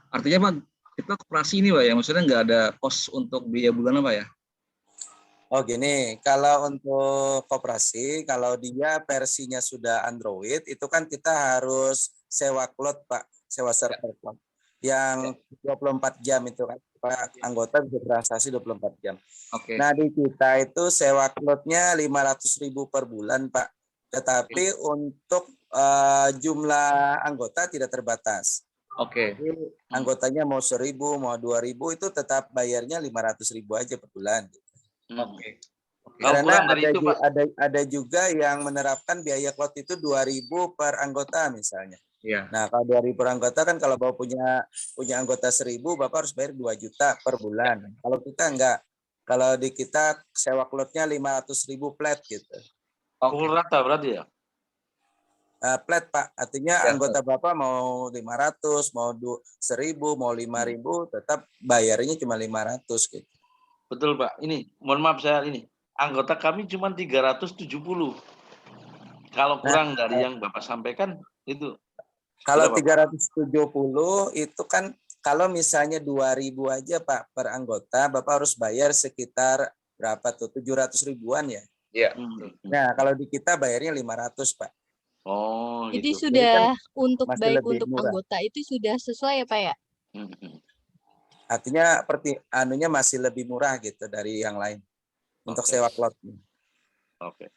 Speaker 6: Artinya Pak kita koperasi ini Pak ya, maksudnya nggak ada cost untuk biaya bulanan Pak ya?
Speaker 3: Oh gini, kalau untuk koperasi, kalau dia versinya sudah Android, itu kan kita harus sewa cloud Pak, sewa server cloud. Yang 24 jam itu kan, Pak, anggota bisa transaksi 24 jam. Nah di kita itu sewa cloud-nya 500.000 per bulan Pak. Tetapi untuk jumlah anggota tidak terbatas. Anggotanya mau 1.000, mau 2.000 itu tetap bayarnya 500.000 aja per bulan. Karena ada juga yang menerapkan biaya cloud itu 2.000 per anggota misalnya. Nah kalau 2.000 per anggota kan kalau bapak punya anggota 1.000 Bapak harus bayar 2 juta per bulan. Kalau kita enggak. Kalau di kita sewa cloud-nya 500.000 flat gitu.
Speaker 4: Pukul rata berarti ya?
Speaker 3: Flat Pak, artinya anggota Bapak mau 500, mau 1.000, mau 5.000, tetap bayarnya cuma 500 gitu.
Speaker 4: Betul Pak, ini mohon maaf saya ini, anggota kami cuma 370. Kalau kurang dari yang Bapak sampaikan itu.
Speaker 3: Kalau 370 itu kan kalau misalnya 2.000 aja Pak per anggota, Bapak harus bayar sekitar berapa tuh? 700 ribuan ya?
Speaker 6: Iya.
Speaker 3: Nah, kalau di kita bayarnya 500 Pak.
Speaker 4: Oh,
Speaker 5: jadi
Speaker 4: gitu.
Speaker 5: sudah
Speaker 3: Jadi kan
Speaker 5: untuk baik untuk
Speaker 3: murah.
Speaker 5: anggota itu sudah sesuai ya Pak ya?
Speaker 3: Artinya anunya masih lebih murah gitu dari yang lain untuk
Speaker 4: Oke.
Speaker 3: sewa cloud.
Speaker 4: Oke.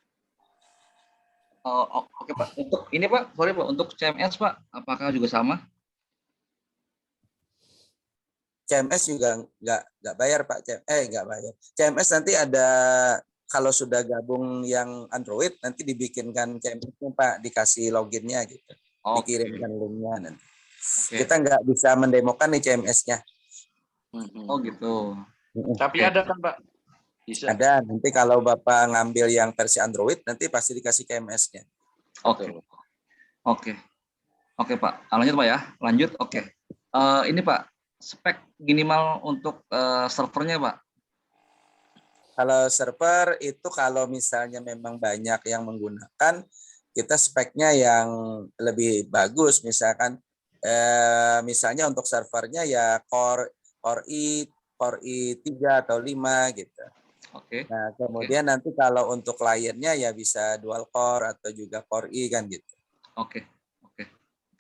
Speaker 6: Oke Pak. Untuk ini Pak, sorry Pak, untuk CMS Pak, apakah juga sama?
Speaker 3: CMS juga nggak bayar Pak. Nggak bayar. CMS nanti ada, kalau sudah gabung yang Android nanti dibikinkan CMS-nya Pak, dikasih loginnya gitu,
Speaker 6: Oke.
Speaker 3: dikirimkan linknya nanti.
Speaker 6: Oke.
Speaker 3: Kita nggak bisa mendemokan nih CMS-nya.
Speaker 6: Oh gitu.
Speaker 4: Tapi
Speaker 6: Oke.
Speaker 4: ada kan Pak? Bisa.
Speaker 3: Ada, nanti kalau Bapak ngambil yang versi Android nanti pasti dikasih CMS-nya.
Speaker 6: Oke.
Speaker 4: Betul.
Speaker 6: Oke. Oke Pak. Lanjut Pak ya. Lanjut. Oke. Ini Pak, spek minimal untuk servernya Pak.
Speaker 3: Kalau server itu kalau misalnya memang banyak yang menggunakan, kita speknya yang lebih bagus. Misalnya untuk servernya ya Core i3 atau 5 gitu.
Speaker 6: Oke.
Speaker 3: Nah, kemudian nanti kalau untuk kliennya ya bisa dual core atau juga Core i kan gitu.
Speaker 6: Oke.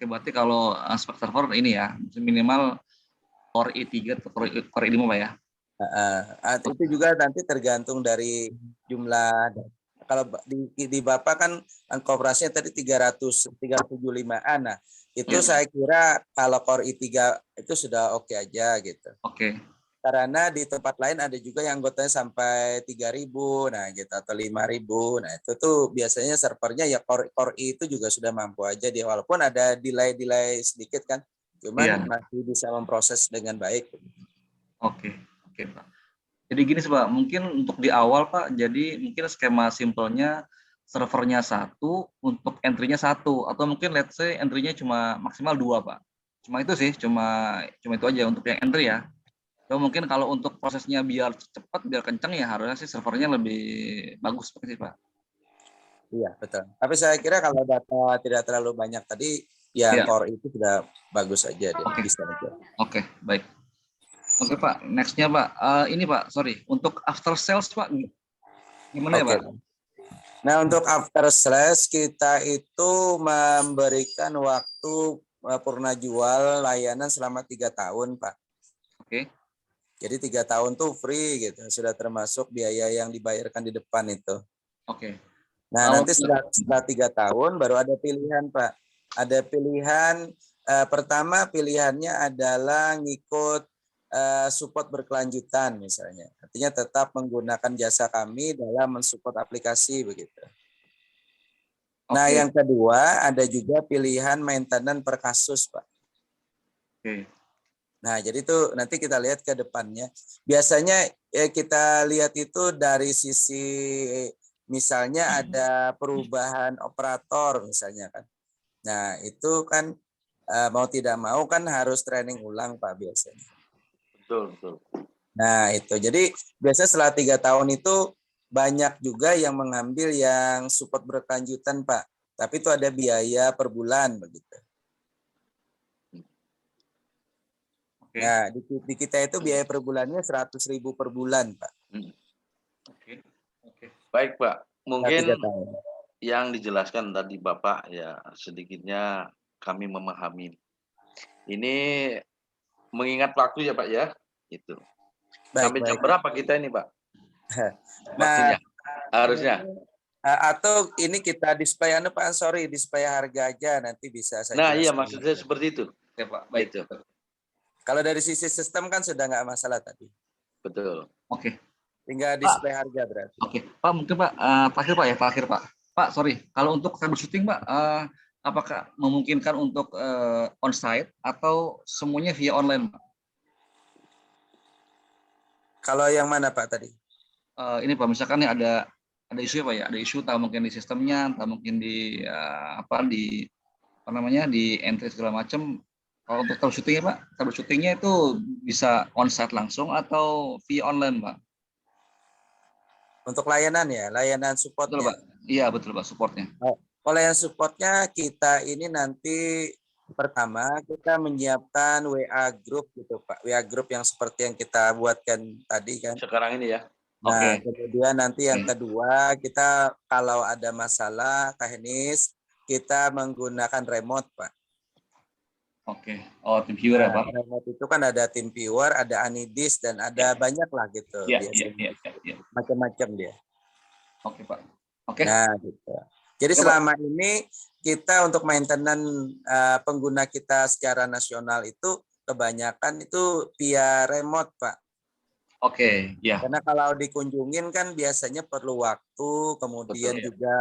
Speaker 6: Berarti kalau spek server ini ya minimal Core i3 atau Core i5 Pak ya.
Speaker 3: Itu juga nanti tergantung dari jumlah. Kalau di Bapak kan kooperasinya tadi 375-an. Nah, itu saya kira kalau Core i3 itu sudah oke aja gitu.
Speaker 6: Oke.
Speaker 3: Karena di tempat lain ada juga yang anggotanya sampai 3.000, nah gitu, atau 5.000. Nah, itu tuh biasanya servernya ya Core i itu juga sudah mampu aja dia, walaupun ada delay sedikit kan. Cuman masih bisa memproses dengan baik.
Speaker 6: Oke Pak. Jadi gini Pak, mungkin untuk di awal Pak, jadi mungkin skema simpelnya servernya 1, untuk entry-nya 1, atau mungkin let's say entry-nya cuma maksimal 2 Pak. Cuma itu sih, cuma itu aja untuk yang entry ya. So, mungkin kalau untuk prosesnya biar cepat, biar kencang ya harusnya sih servernya lebih bagus sih Pak.
Speaker 3: Iya, betul. Tapi saya kira kalau data tidak terlalu banyak tadi, yang Core itu sudah bagus aja dia. Bisa aja.
Speaker 6: Oke, baik. Oke Pak, next-nya Pak. Ini Pak, sorry, untuk after sales Pak, gimana ya Pak?
Speaker 3: Nah, untuk after sales kita itu memberikan waktu purna jual layanan selama 3 tahun Pak.
Speaker 6: Oke.
Speaker 3: Jadi 3 tahun tuh free gitu, sudah termasuk biaya yang dibayarkan di depan itu.
Speaker 6: Oke.
Speaker 3: Nah, nanti setelah 3 tahun baru ada pilihan Pak. Ada pilihan, pertama pilihannya adalah ngikut support berkelanjutan misalnya. Artinya tetap menggunakan jasa kami dalam mensupport aplikasi begitu. Nah, yang kedua ada juga pilihan maintenance per kasus Pak.
Speaker 6: Oke.
Speaker 3: Nah, jadi itu nanti kita lihat ke depannya. Biasanya kita lihat itu dari sisi misalnya ada perubahan operator misalnya kan. Nah, itu kan mau tidak mau kan harus training ulang Pak biasanya.
Speaker 4: Betul.
Speaker 3: Nah, itu. Jadi biasanya setelah 3 tahun itu banyak juga yang mengambil yang support berkelanjutan Pak. Tapi itu ada biaya per bulan begitu. Nah, di kita itu biaya per bulannya 100.000 per bulan, Pak.
Speaker 4: Oke. Baik, Pak. Mungkin yang dijelaskan tadi Bapak ya sedikitnya kami memahami. Ini mengingat waktu ya, Pak ya. Itu. Sampai jam berapa kita ini, Pak? Waktunya. Harusnya.
Speaker 3: Atau ini kita display Pak, display harga aja nanti bisa saya
Speaker 4: Nah,
Speaker 3: jelaskan.
Speaker 4: iya maksudnya seperti itu.
Speaker 6: Oke, Pak. Baik.
Speaker 4: Itu.
Speaker 3: Kalau dari sisi sistem kan sudah nggak masalah tadi.
Speaker 4: Betul.
Speaker 6: Oke.
Speaker 3: Tinggal display harga berarti.
Speaker 6: Oke, Pak, mungkin Pak, terakhir Pak. Pak, sorry, kalau untuk troubleshooting Pak, apakah memungkinkan untuk on-site atau semuanya via online Pak?
Speaker 3: Kalau yang mana Pak tadi?
Speaker 6: Ini Pak, misalkan nih ada isu ya Pak ya, ada isu entah mungkin di sistemnya, entah mungkin di di entry segala macam. Kalau untuk troubleshooting Pak, troubleshootingnya itu bisa on-site langsung atau via online Pak?
Speaker 3: Untuk layanan ya, layanan supportnya.
Speaker 6: Betul Pak. Iya betul Pak, supportnya.
Speaker 3: Kalau yang supportnya kita ini nanti pertama kita menyiapkan WA group gitu Pak, WA group yang seperti yang kita buatkan tadi kan.
Speaker 4: Sekarang ini ya.
Speaker 3: Nah, kemudian nanti yang kedua kita kalau ada masalah teknis kita menggunakan remote Pak.
Speaker 6: Oke. Oh, tim viewer ya,
Speaker 3: Nah,
Speaker 6: Pak?
Speaker 3: remote itu kan ada tim viewer, ada Anidis, dan ada banyak lah gitu.
Speaker 6: Iya,
Speaker 3: Biasanya
Speaker 6: iya.
Speaker 3: macam-macam dia.
Speaker 6: Oke, Pak. Oke.
Speaker 3: Nah, gitu. Jadi
Speaker 6: Oke, Pak.
Speaker 3: selama ini kita untuk maintenance pengguna kita secara nasional itu kebanyakan itu via remote, Pak.
Speaker 6: Oke, ya.
Speaker 3: Karena kalau dikunjungin kan biasanya perlu waktu, kemudian
Speaker 4: Betul, ya.
Speaker 3: juga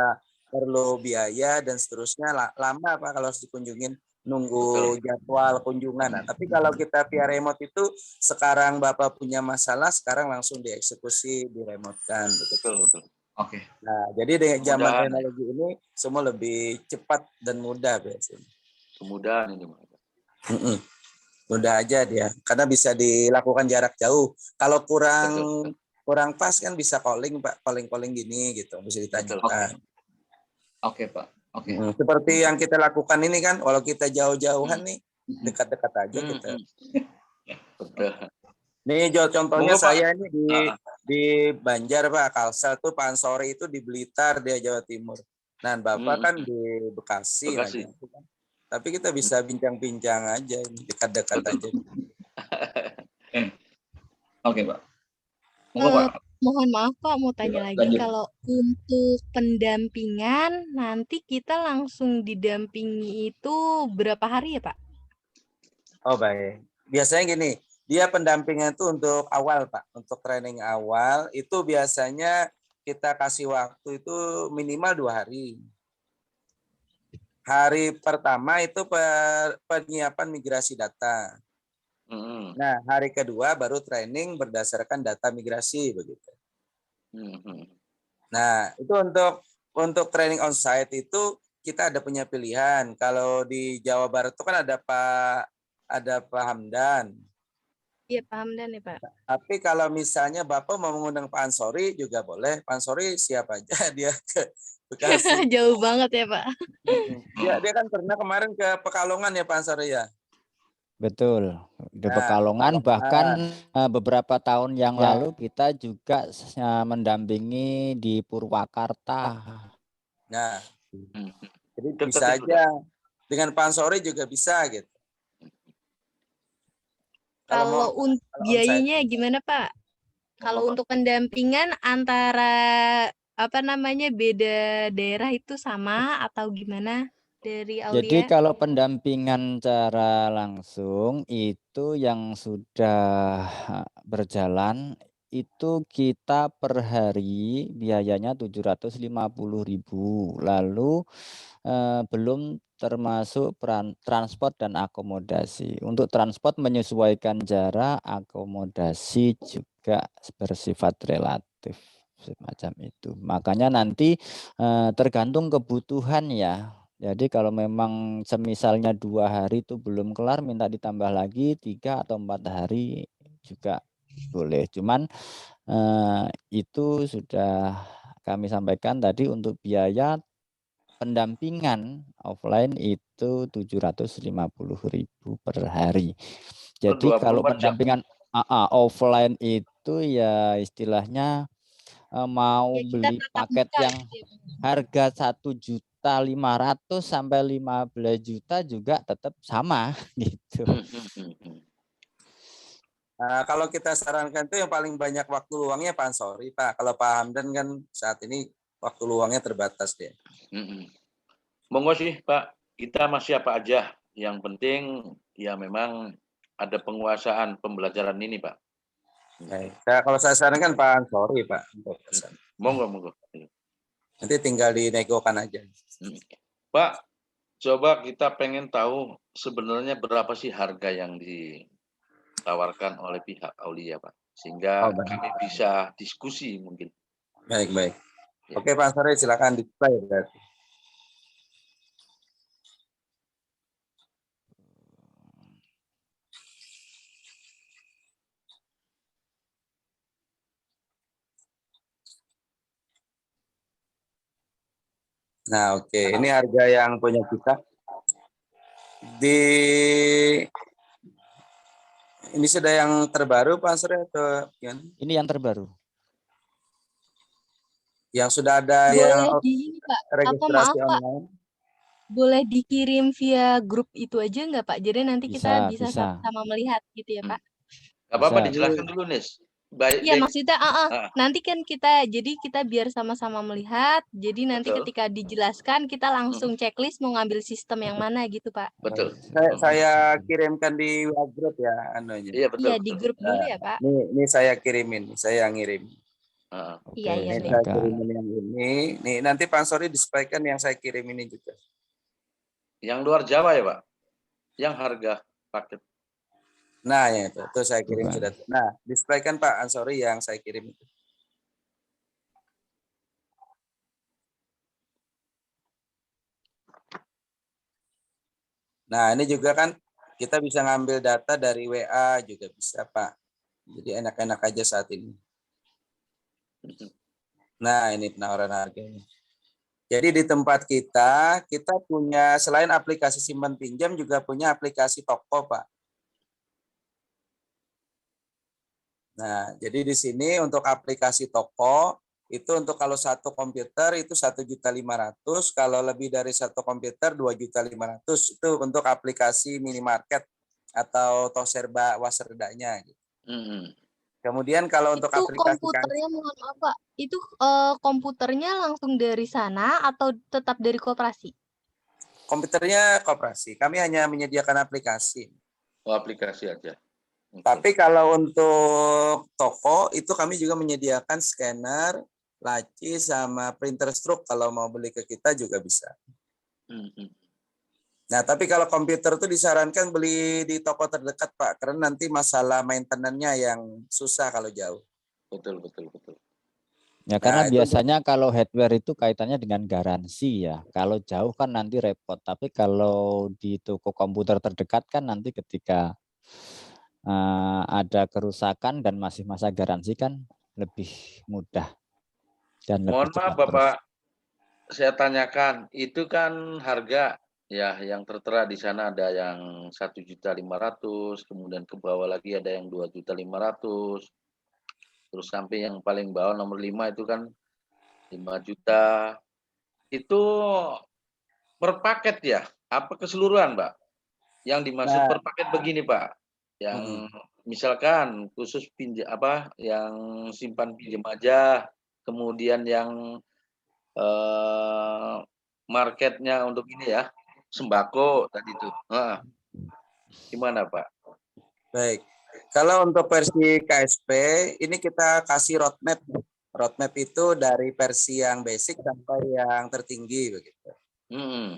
Speaker 3: perlu biaya dan seterusnya, lama Pak kalau harus dikunjungin, nunggu
Speaker 4: Betul.
Speaker 3: jadwal kunjungan. Nah, tapi kalau kita via remote itu sekarang Bapak punya masalah, sekarang langsung dieksekusi, diremote-kan.
Speaker 4: Betul, betul.
Speaker 6: Oke.
Speaker 3: Nah, jadi dengan zaman
Speaker 4: Kemudahan,
Speaker 3: teknologi ini semua lebih cepat dan mudah biasanya.
Speaker 4: kemudahan ini.
Speaker 3: Mm-mm. Mudah aja dia, karena bisa dilakukan jarak jauh. Kalau
Speaker 4: Betul.
Speaker 3: kurang pas kan bisa calling Pak, calling gini gitu, bisa ditanyakan.
Speaker 6: Oke, Pak. Oke.
Speaker 3: Seperti yang kita lakukan ini kan, walau kita jauh-jauhan nih, dekat-dekat aja kita.
Speaker 4: Betul.
Speaker 3: Nih contohnya
Speaker 4: Monggo, Pak.
Speaker 3: saya ini di Banjar Pak, Kalsel tuh Pak Ansori itu di Blitar, dia Jawa Timur. Nah, Bapak kan di Bekasi.
Speaker 4: Bekasi.
Speaker 3: Nah, tapi kita bisa bincang-bincang aja, dekat-dekat aja.
Speaker 6: Oke, Pak. Monggo, Pak.
Speaker 5: Mohon maaf Pak, mau tanya lagi,
Speaker 6: lanjut.
Speaker 5: kalau untuk pendampingan nanti kita langsung didampingi itu berapa hari ya Pak?
Speaker 3: Oh baik, biasanya gini, dia pendampingan itu untuk awal Pak, untuk training awal itu biasanya kita kasih waktu itu minimal 2 hari. Hari pertama itu penyiapan migrasi data. Nah, hari kedua baru training berdasarkan data migrasi begitu. Nah, itu untuk training onsite itu kita ada punya pilihan. Kalau di Jawa Barat itu kan ada Pak Hamdan.
Speaker 5: Iya, Pak Hamdan ya Pak.
Speaker 3: Tapi kalau misalnya Bapak mau mengundang Pak Ansori juga boleh. Pak Ansori siap aja dia ke Bekasi.
Speaker 5: Jauh banget ya Pak.
Speaker 3: Dia kan pernah kemarin ke Pekalongan ya Pak Ansori ya.
Speaker 1: Betul, di
Speaker 3: Nah,
Speaker 1: Pekalongan, bahkan beberapa tahun yang
Speaker 3: Ya.
Speaker 1: lalu kita juga mendampingi di Purwakarta.
Speaker 3: Nah, jadi
Speaker 4: Dekat
Speaker 3: bisa
Speaker 4: itu,
Speaker 3: aja dengan Pak Ansori juga bisa gitu.
Speaker 5: Kalau untuk biayanya gimana Pak? Kalau untuk pendampingan antara beda daerah itu sama atau gimana dari
Speaker 1: Jadi
Speaker 5: Aulia?
Speaker 1: kalau pendampingan secara langsung itu yang sudah berjalan itu kita per hari biayanya 750.000. Lalu belum termasuk transport dan akomodasi. Untuk transport menyesuaikan jarak, akomodasi juga bersifat relatif semacam itu. Makanya nanti tergantung kebutuhan ya. Jadi kalau memang semisalnya 2 hari itu belum kelar, minta ditambah lagi 3 atau 4 hari juga boleh. Cuman itu sudah kami sampaikan tadi, untuk biaya pendampingan offline itu 750.000 per hari. Jadi kalau
Speaker 4: 24 jam.
Speaker 1: pendampingan offline itu ya istilahnya mau
Speaker 5: Ya, kita
Speaker 1: beli
Speaker 5: tatap
Speaker 1: paket
Speaker 5: muka
Speaker 1: yang
Speaker 5: gitu ya, Pak.
Speaker 1: harga 1.500.000 sampai 15 juta juga tetap sama gitu.
Speaker 3: Kalau kita sarankan itu yang paling banyak waktu luangnya Pak Ansori Pak. Kalau Pak Hamdan kan saat ini waktu luangnya terbatas dia.
Speaker 4: Monggo sih Pak, kita masih apa aja. Yang penting ya memang ada penguasaan pembelajaran ini Pak.
Speaker 3: Baik. Kalau saya sarankan Pak Ansori Pak.
Speaker 4: Monggo.
Speaker 3: Nanti tinggal dinegokan aja.
Speaker 4: Pak, coba kita pengen tahu sebenarnya berapa sih harga yang ditawarkan oleh pihak Aulia Pak, sehingga kami bisa diskusi mungkin.
Speaker 3: Baik. Ya. Oke Pak Ansori, silakan display berarti. Nah, oke. Ini harga yang punya kita. Ini sudah yang terbaru Pak Ansori atau gimana?
Speaker 1: Ini yang terbaru.
Speaker 3: Yang sudah ada
Speaker 5: Boleh
Speaker 3: yang
Speaker 5: di ini, Pak.
Speaker 3: registrasi
Speaker 5: maaf, Pak.
Speaker 3: online.
Speaker 5: boleh dikirim via grup itu aja nggak Pak? Jadi nanti kita bisa
Speaker 1: Bisa.
Speaker 5: sama-sama melihat gitu ya Pak?
Speaker 4: Gak apa-apa,
Speaker 1: Bisa.
Speaker 4: dijelaskan dulu, Nis. Baik,
Speaker 5: Iya maksudnya nanti kan jadi kita biar sama-sama melihat, jadi nanti
Speaker 4: betul.
Speaker 5: ketika dijelaskan kita langsung checklist mau ngambil sistem yang mana gitu Pak.
Speaker 4: Betul.
Speaker 3: Saya kirimkan di WA group ya anunya.
Speaker 4: Iya, betul.
Speaker 5: Iya di grup dulu ya Pak.
Speaker 3: Ini saya kirimin, saya ngirim.
Speaker 5: Iya
Speaker 1: Oke,
Speaker 5: iya
Speaker 3: Ini
Speaker 5: deh.
Speaker 3: saya kirimin yang ini. Nih nanti Pak Ansori disesuaikan yang saya kirim ini juga.
Speaker 4: Yang luar Jawa ya Pak? Yang harga paket.
Speaker 3: Nah, ya itu saya kirim
Speaker 1: Bukan.
Speaker 3: sudah. Nah, disesuaikan Pak Ansori yang saya kirim itu. Nah, ini juga kan kita bisa ngambil data dari WA juga bisa, Pak. Jadi enak-enak aja saat ini. Nah, ini penawaran harganya. Jadi di tempat kita punya selain aplikasi simpan pinjam juga punya aplikasi toko, Pak. Nah, jadi di sini untuk aplikasi toko itu untuk kalau satu komputer itu 1.500.000, kalau lebih dari satu komputer 2.500.000 itu untuk aplikasi minimarket atau toserba waserdanya. Gitu. Kemudian kalau untuk
Speaker 5: Itu
Speaker 3: aplikasi
Speaker 5: komputernya mohon maaf Pak, itu komputernya langsung dari sana atau tetap dari koperasi?
Speaker 3: komputernya koperasi, kami hanya menyediakan aplikasi.
Speaker 4: Oh, aplikasi aja.
Speaker 3: Tapi kalau untuk toko itu kami juga menyediakan scanner, laci sama printer stroke, kalau mau beli ke kita juga bisa. Nah, tapi kalau komputer itu disarankan beli di toko terdekat, Pak, karena nanti masalah maintenance-nya yang susah kalau jauh.
Speaker 4: Betul.
Speaker 1: Ya karena
Speaker 3: Nah, itu
Speaker 1: biasanya kalau hardware itu kaitannya dengan garansi ya. Kalau jauh kan nanti repot. Tapi kalau di toko komputer terdekat kan nanti ketika ada kerusakan dan masih masa garansi kan lebih mudah dan lebih
Speaker 4: Mohon maaf
Speaker 1: cepat.
Speaker 4: Bapak, saya tanyakan, itu kan harga ya yang tertera di sana ada yang 1.500.000, kemudian ke bawah lagi ada yang 2.500.000, terus sampai yang paling bawah nomor 5 itu kan 5 juta. Itu per paket ya? Apa keseluruhan, Pak? Yang dimaksud per paket begini, Pak. Yang misalkan khusus yang simpan pinjam aja, kemudian yang marketnya untuk ini ya, sembako tadi itu. Gimana, Pak?
Speaker 3: baik. Kalau untuk versi KSP, ini kita kasih roadmap. Roadmap itu dari versi yang basic sampai yang tertinggi begitu.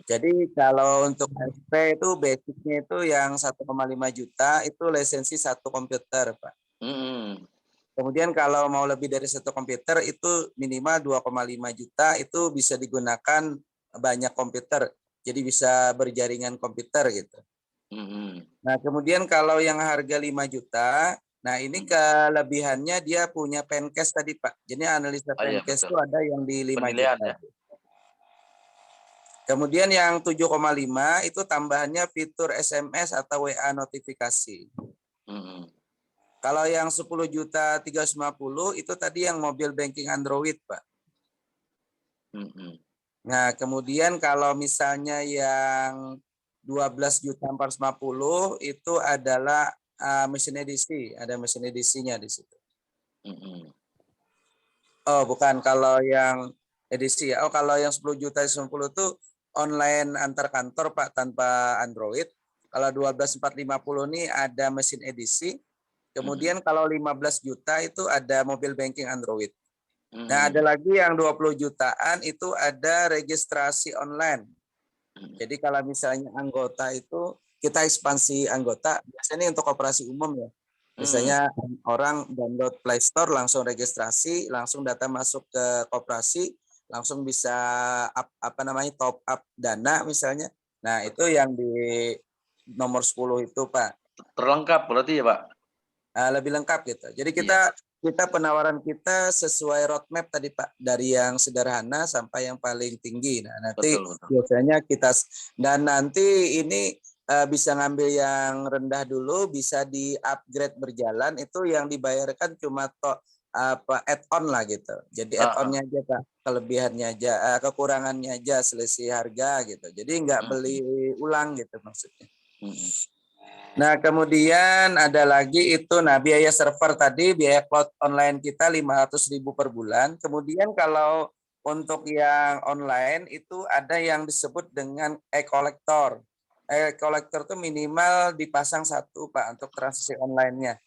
Speaker 3: Jadi kalau untuk KSP itu basicnya itu yang 1,5 juta itu lisensi satu komputer, Pak. Kemudian kalau mau lebih dari satu komputer itu minimal 2,5 juta itu bisa digunakan banyak komputer. Jadi bisa berjaringan komputer gitu. Nah, kemudian kalau yang harga 5 juta, nah ini kelebihannya dia punya pencast tadi, Pak. Jadi analisa pencast itu ada yang di 5
Speaker 4: Penilaian,
Speaker 3: juta.
Speaker 4: ya?
Speaker 3: Kemudian yang 7,5 itu tambahannya fitur SMS atau WA notifikasi. Kalau yang 10 juta 350 itu tadi yang mobil banking Android, Pak. Nah, kemudian kalau misalnya yang 12 juta 450 itu adalah mesin edisi, ada mesin edisinya di situ. Oh, bukan, kalau yang edisi ya. Oh, kalau yang 10 juta 90 itu online antar kantor, Pak, tanpa Android. Kalau 12.450 ini ada mesin edisi. Kemudian kalau 15 juta itu ada mobil banking Android. Nah, ada lagi yang 20 jutaan itu ada registrasi online. Jadi kalau misalnya anggota itu kita ekspansi anggota, biasanya untuk operasi umum ya. Biasanya orang download Play Store langsung registrasi, langsung data masuk ke koperasi, langsung bisa top up dana misalnya. Nah, itu yang di nomor 10 itu, Pak.
Speaker 4: Terlengkap berarti ya, Pak?
Speaker 3: Lebih lengkap gitu. Jadi kita penawaran kita sesuai roadmap tadi, Pak, dari yang sederhana sampai yang paling tinggi. Nah, nanti biasanya dan nanti ini bisa ngambil yang rendah dulu, bisa di-upgrade berjalan, itu yang dibayarkan cuma add-on lah gitu. Jadi add-onnya aja Pak, kelebihannya aja, kekurangannya aja selisih harga gitu. Jadi nggak beli ulang gitu maksudnya. Nah kemudian ada lagi itu, nah biaya server tadi, biaya cloud online kita 500.000 per bulan. Kemudian kalau untuk yang online itu ada yang disebut dengan e-collector. E-collector itu minimal dipasang 1 Pak untuk transaksi online-nya.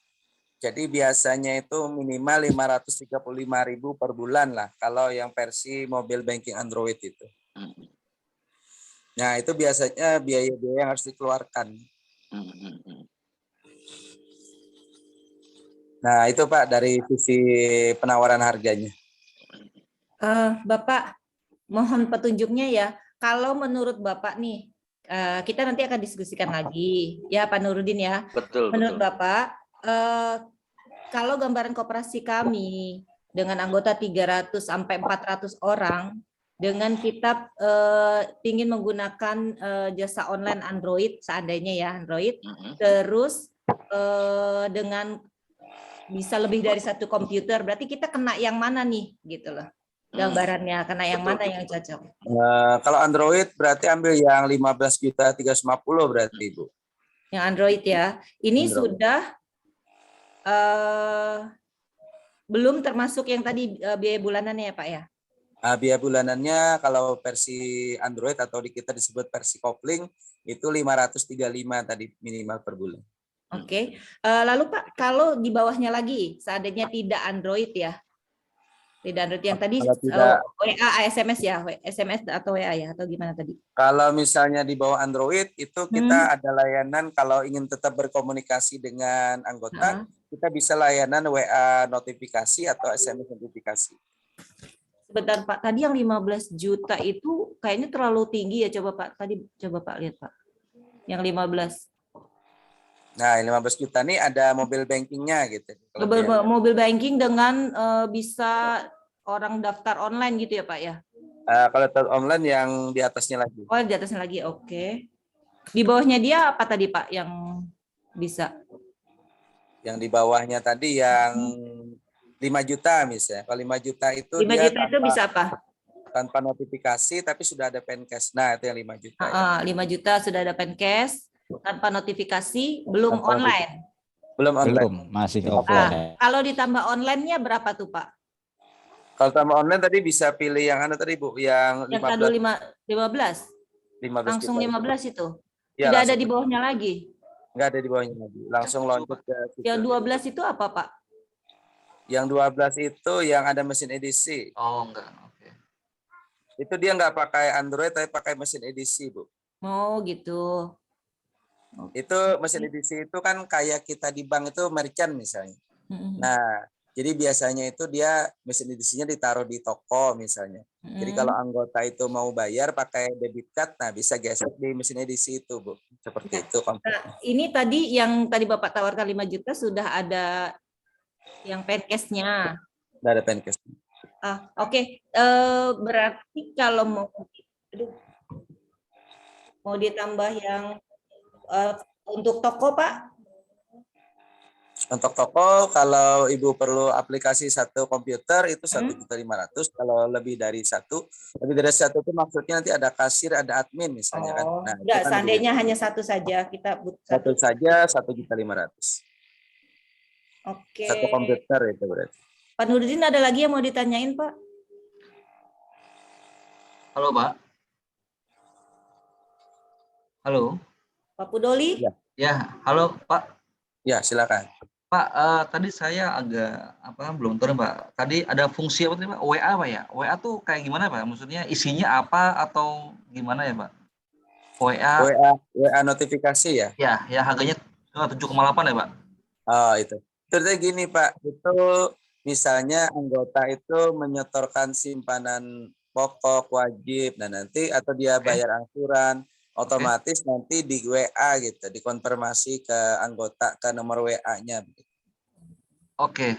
Speaker 3: Jadi biasanya itu minimal 535.000 per bulan lah kalau yang versi mobile banking Android itu. Nah itu biasanya biaya-biaya yang harus dikeluarkan. Nah itu Pak dari sisi penawaran harganya.
Speaker 2: Bapak, mohon petunjuknya ya. Kalau menurut Bapak nih, kita nanti akan diskusikan lagi ya Pak Nurudin ya.
Speaker 4: Betul.
Speaker 2: Menurut Bapak, kalau gambaran koperasi kami dengan anggota 300 sampai 400 orang, dengan kita ingin menggunakan jasa online Android, seandainya ya Android, terus dengan bisa lebih dari 1 komputer, berarti kita kena yang mana nih gitu loh. Gambarannya kena yang mana yang cocok?
Speaker 3: Kalau Android berarti ambil yang 15.350.000 berarti Ibu.
Speaker 2: Yang Android ya. Ini
Speaker 3: Android.
Speaker 2: sudah belum termasuk yang tadi biaya bulanannya ya Pak ya?
Speaker 3: Biaya bulanannya kalau versi Android atau di kita disebut versi kopling itu 535 tadi minimal per bulan.
Speaker 2: Oke. Lalu Pak, kalau di bawahnya lagi seandainya tidak Android ya? Tidak Android yang tadi WA, SMS ya, SMS atau WA ya, atau gimana tadi?
Speaker 3: Kalau misalnya di bawah Android itu kita ada layanan kalau ingin tetap berkomunikasi dengan anggota, kita bisa layanan WA notifikasi atau SMS notifikasi.
Speaker 2: Sebentar Pak, tadi yang 15 juta itu kayaknya terlalu tinggi ya, coba Pak, tadi coba Pak lihat Pak. Yang 15.
Speaker 3: Nah, 15 juta nih ada mobile bankingnya gitu.
Speaker 2: Mobile banking dengan bisa orang daftar online gitu ya Pak ya?
Speaker 3: Kalau daftar online yang di atasnya lagi.
Speaker 2: Oh, di atasnya lagi, oke. Di bawahnya dia apa tadi Pak yang bisa? Yang
Speaker 3: di bawahnya tadi yang 5 juta misalnya. Kalau 5 juta itu
Speaker 2: 5 juta itu bisa apa?
Speaker 3: Tanpa notifikasi tapi sudah ada Pencast. Nah, itu yang 5 juta.
Speaker 2: 5 juta sudah ada Pencast, tanpa notifikasi, belum tanpa online.
Speaker 3: Belum online.
Speaker 1: Belum, masih offline.
Speaker 2: Kalau ditambah online-nya berapa tuh Pak?
Speaker 3: Kalau tambah online tadi bisa pilih yang tadi Bu, yang
Speaker 2: 15.
Speaker 3: 15
Speaker 2: langsung 15 itu.
Speaker 3: Ya,
Speaker 2: tidak ada di bawahnya lagi.
Speaker 3: Enggak ada di bawahnya lagi. Langsung loncat ke situ.
Speaker 2: Yang 12 itu apa Pak?
Speaker 3: Yang 12 itu yang ada mesin edisi.
Speaker 6: Oh, enggak. Oke.
Speaker 3: Itu dia enggak pakai Android tapi pakai mesin edisi, Bu.
Speaker 2: Oh, gitu.
Speaker 3: Itu mesin edisi itu kan kayak kita di bank itu merchant misalnya. Nah, jadi biasanya itu dia mesin edisinya ditaruh di toko misalnya. Jadi kalau anggota itu mau bayar pakai debit card, nah bisa gesek di mesin edisi itu, Bu. Seperti itu.
Speaker 2: Ini tadi yang tadi Bapak tawarkan 5 juta sudah ada yang Pencast-nya.
Speaker 3: Sudah ada Pencast.
Speaker 2: Oke. Berarti kalau mau ditambah yang untuk toko Pak?
Speaker 3: Untuk toko, kalau Ibu perlu aplikasi 1 komputer itu 1.500.000. Kalau lebih dari 1 itu maksudnya nanti ada kasir, ada admin misalnya kan. Nah,
Speaker 2: enggak, seandainya hanya 1 saja kita butuh
Speaker 3: 1 saja 1.500.000.
Speaker 2: Oke.
Speaker 3: 1 komputer itu berarti.
Speaker 2: Pak Nurdin ada lagi yang mau ditanyain Pak?
Speaker 6: Halo Pak. Halo.
Speaker 2: Pak Pudoli?
Speaker 6: Ya, halo Pak.
Speaker 3: Ya, silakan.
Speaker 6: Pak, tadi saya agak belum tahu Pak. Tadi ada fungsi apa tadi Pak? WA Pak ya? WA tuh kayak gimana Pak? Maksudnya isinya apa atau gimana ya Pak? WA
Speaker 3: notifikasi ya?
Speaker 6: Ya harganya 7,8 ya Pak?
Speaker 3: Oh itu. Terus gini Pak, itu misalnya anggota itu menyetorkan simpanan pokok wajib, nah nanti atau dia bayar angsuran, otomatis nanti di WA gitu, dikonfirmasi ke anggota ke nomor WA-nya.
Speaker 6: Oke.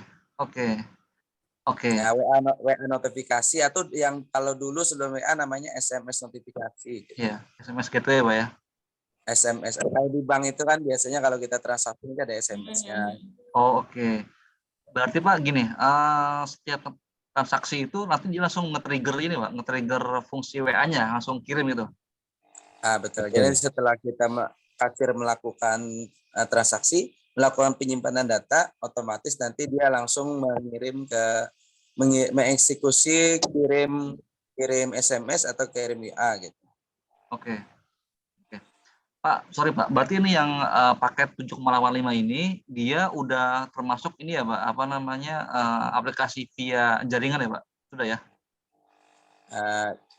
Speaker 3: Nah, WA notifikasi atau yang kalau dulu sebelum WA namanya SMS notifikasi. Gitu.
Speaker 6: Iya, SMS gitu ya Pak ya.
Speaker 3: SMS. Kalau di bank itu kan biasanya kalau kita transaksi ada SMS-nya.
Speaker 6: Oh, oke. Berarti Pak gini, setiap transaksi itu nanti dia langsung nge-trigger ini Pak, nge-trigger fungsi WA-nya, langsung kirim gitu.
Speaker 3: Betul. Jadi setelah kita kasir melakukan transaksi, melakukan penyimpanan data, otomatis nanti dia langsung mengirim mengeksekusi kirim SMS atau kirim WA gitu.
Speaker 6: Oke. Pak, sorry Pak, berarti ini yang paket 7,85 ini dia udah termasuk ini ya Pak, apa namanya aplikasi via jaringan ya Pak? Sudah ya?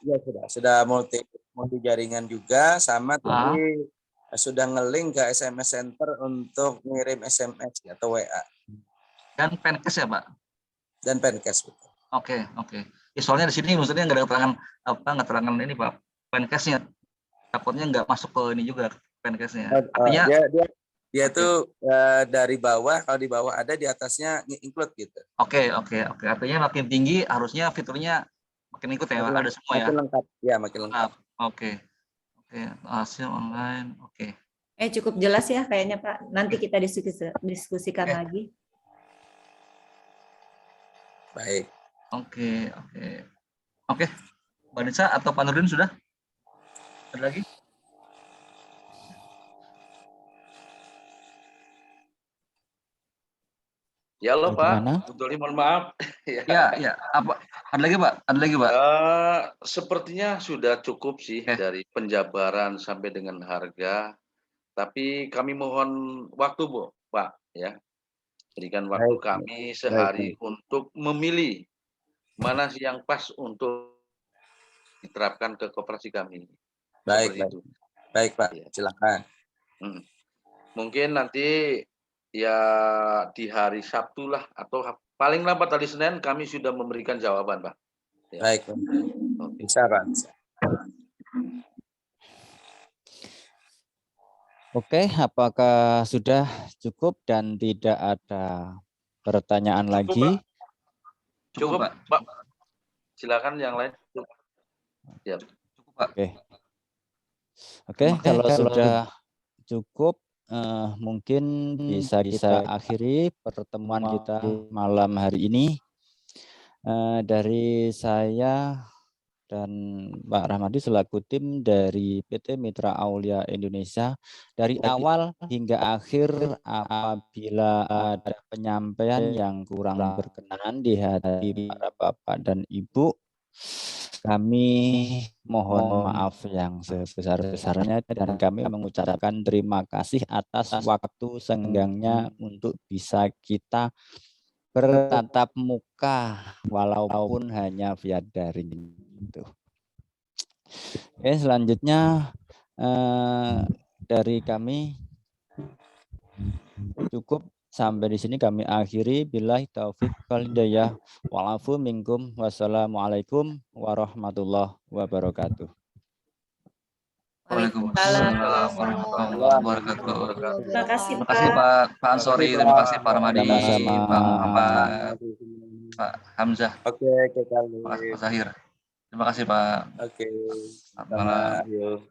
Speaker 3: Ya sudah multi jaringan juga, sama tadi sudah nge-link ke SMS Center untuk ngirim SMS atau WA.
Speaker 6: Dan Pencast ya Pak?
Speaker 3: Dan Pencast.
Speaker 6: Oke. Ya, soalnya di sini maksudnya nggak ada keterangan ini Pak, Pencast-nya. Takutnya nggak masuk ke ini juga Pencast-nya. Artinya
Speaker 3: dia itu dari bawah, kalau di bawah ada, di atasnya include gitu.
Speaker 6: Oke. Artinya makin tinggi harusnya fiturnya makin ikut ya, ada semua ya.
Speaker 3: Makin lengkap. Ya, makin lengkap.
Speaker 6: Oke. Hasil online. Oke.
Speaker 2: Cukup jelas ya kayaknya Pak. Nanti kita diskusikan lagi.
Speaker 3: Baik.
Speaker 6: Oke. Mbak Nisa atau Pak Nurdin sudah? Ada lagi?
Speaker 4: Ya loh Pak,
Speaker 1: Bagaimana?
Speaker 4: Betul, mohon maaf.
Speaker 6: Ya. Apa? Ada lagi Pak?
Speaker 4: Sepertinya sudah cukup sih dari penjabaran sampai dengan harga. Tapi kami mohon waktu Pak, ya. Berikan waktu kami sehari untuk memilih mana sih yang pas untuk diterapkan ke koperasi kami.
Speaker 3: Baik Pak, silakan.
Speaker 4: Mungkin nanti ya di hari Sabtu lah, atau paling lambat hari Senin kami sudah memberikan jawaban Pak.
Speaker 3: Ya. Baik, bisa Pak.
Speaker 1: Oke, apakah sudah cukup dan tidak ada pertanyaan lagi?
Speaker 4: Cukup Pak. Silakan yang lain. Ya.
Speaker 6: Cukup Pak.
Speaker 1: Oke, kalau sudah cukup, mungkin bisa kita akhiri pertemuan kita malam hari ini. Dari saya dan Pak Rahmadi selaku tim dari PT Mitra Aulia Indonesia, dari awal hingga akhir apabila ada penyampaian yang kurang berkenan di hati para bapak dan ibu, kami mohon maaf yang sebesar-besarnya, dan kami mengucapkan terima kasih atas waktu senggangnya untuk bisa kita bertatap muka walaupun hanya via daring. Oke, selanjutnya dari kami cukup sampai di sini, kami akhiri. Billahi taufik wal hidayah, wa'afu minkum, wassalamualaikum warahmatullahi wabarakatuh.
Speaker 6: Waalaikumsalam warahmatullahi wabarakatuh.
Speaker 2: Terima kasih
Speaker 6: Pak Ansori, terima kasih Pak Rahmadi, Pak Hamzah,
Speaker 3: Oke,
Speaker 6: Pak Zahir. Terima kasih Pak.
Speaker 3: Oke.
Speaker 6: Selamat malam.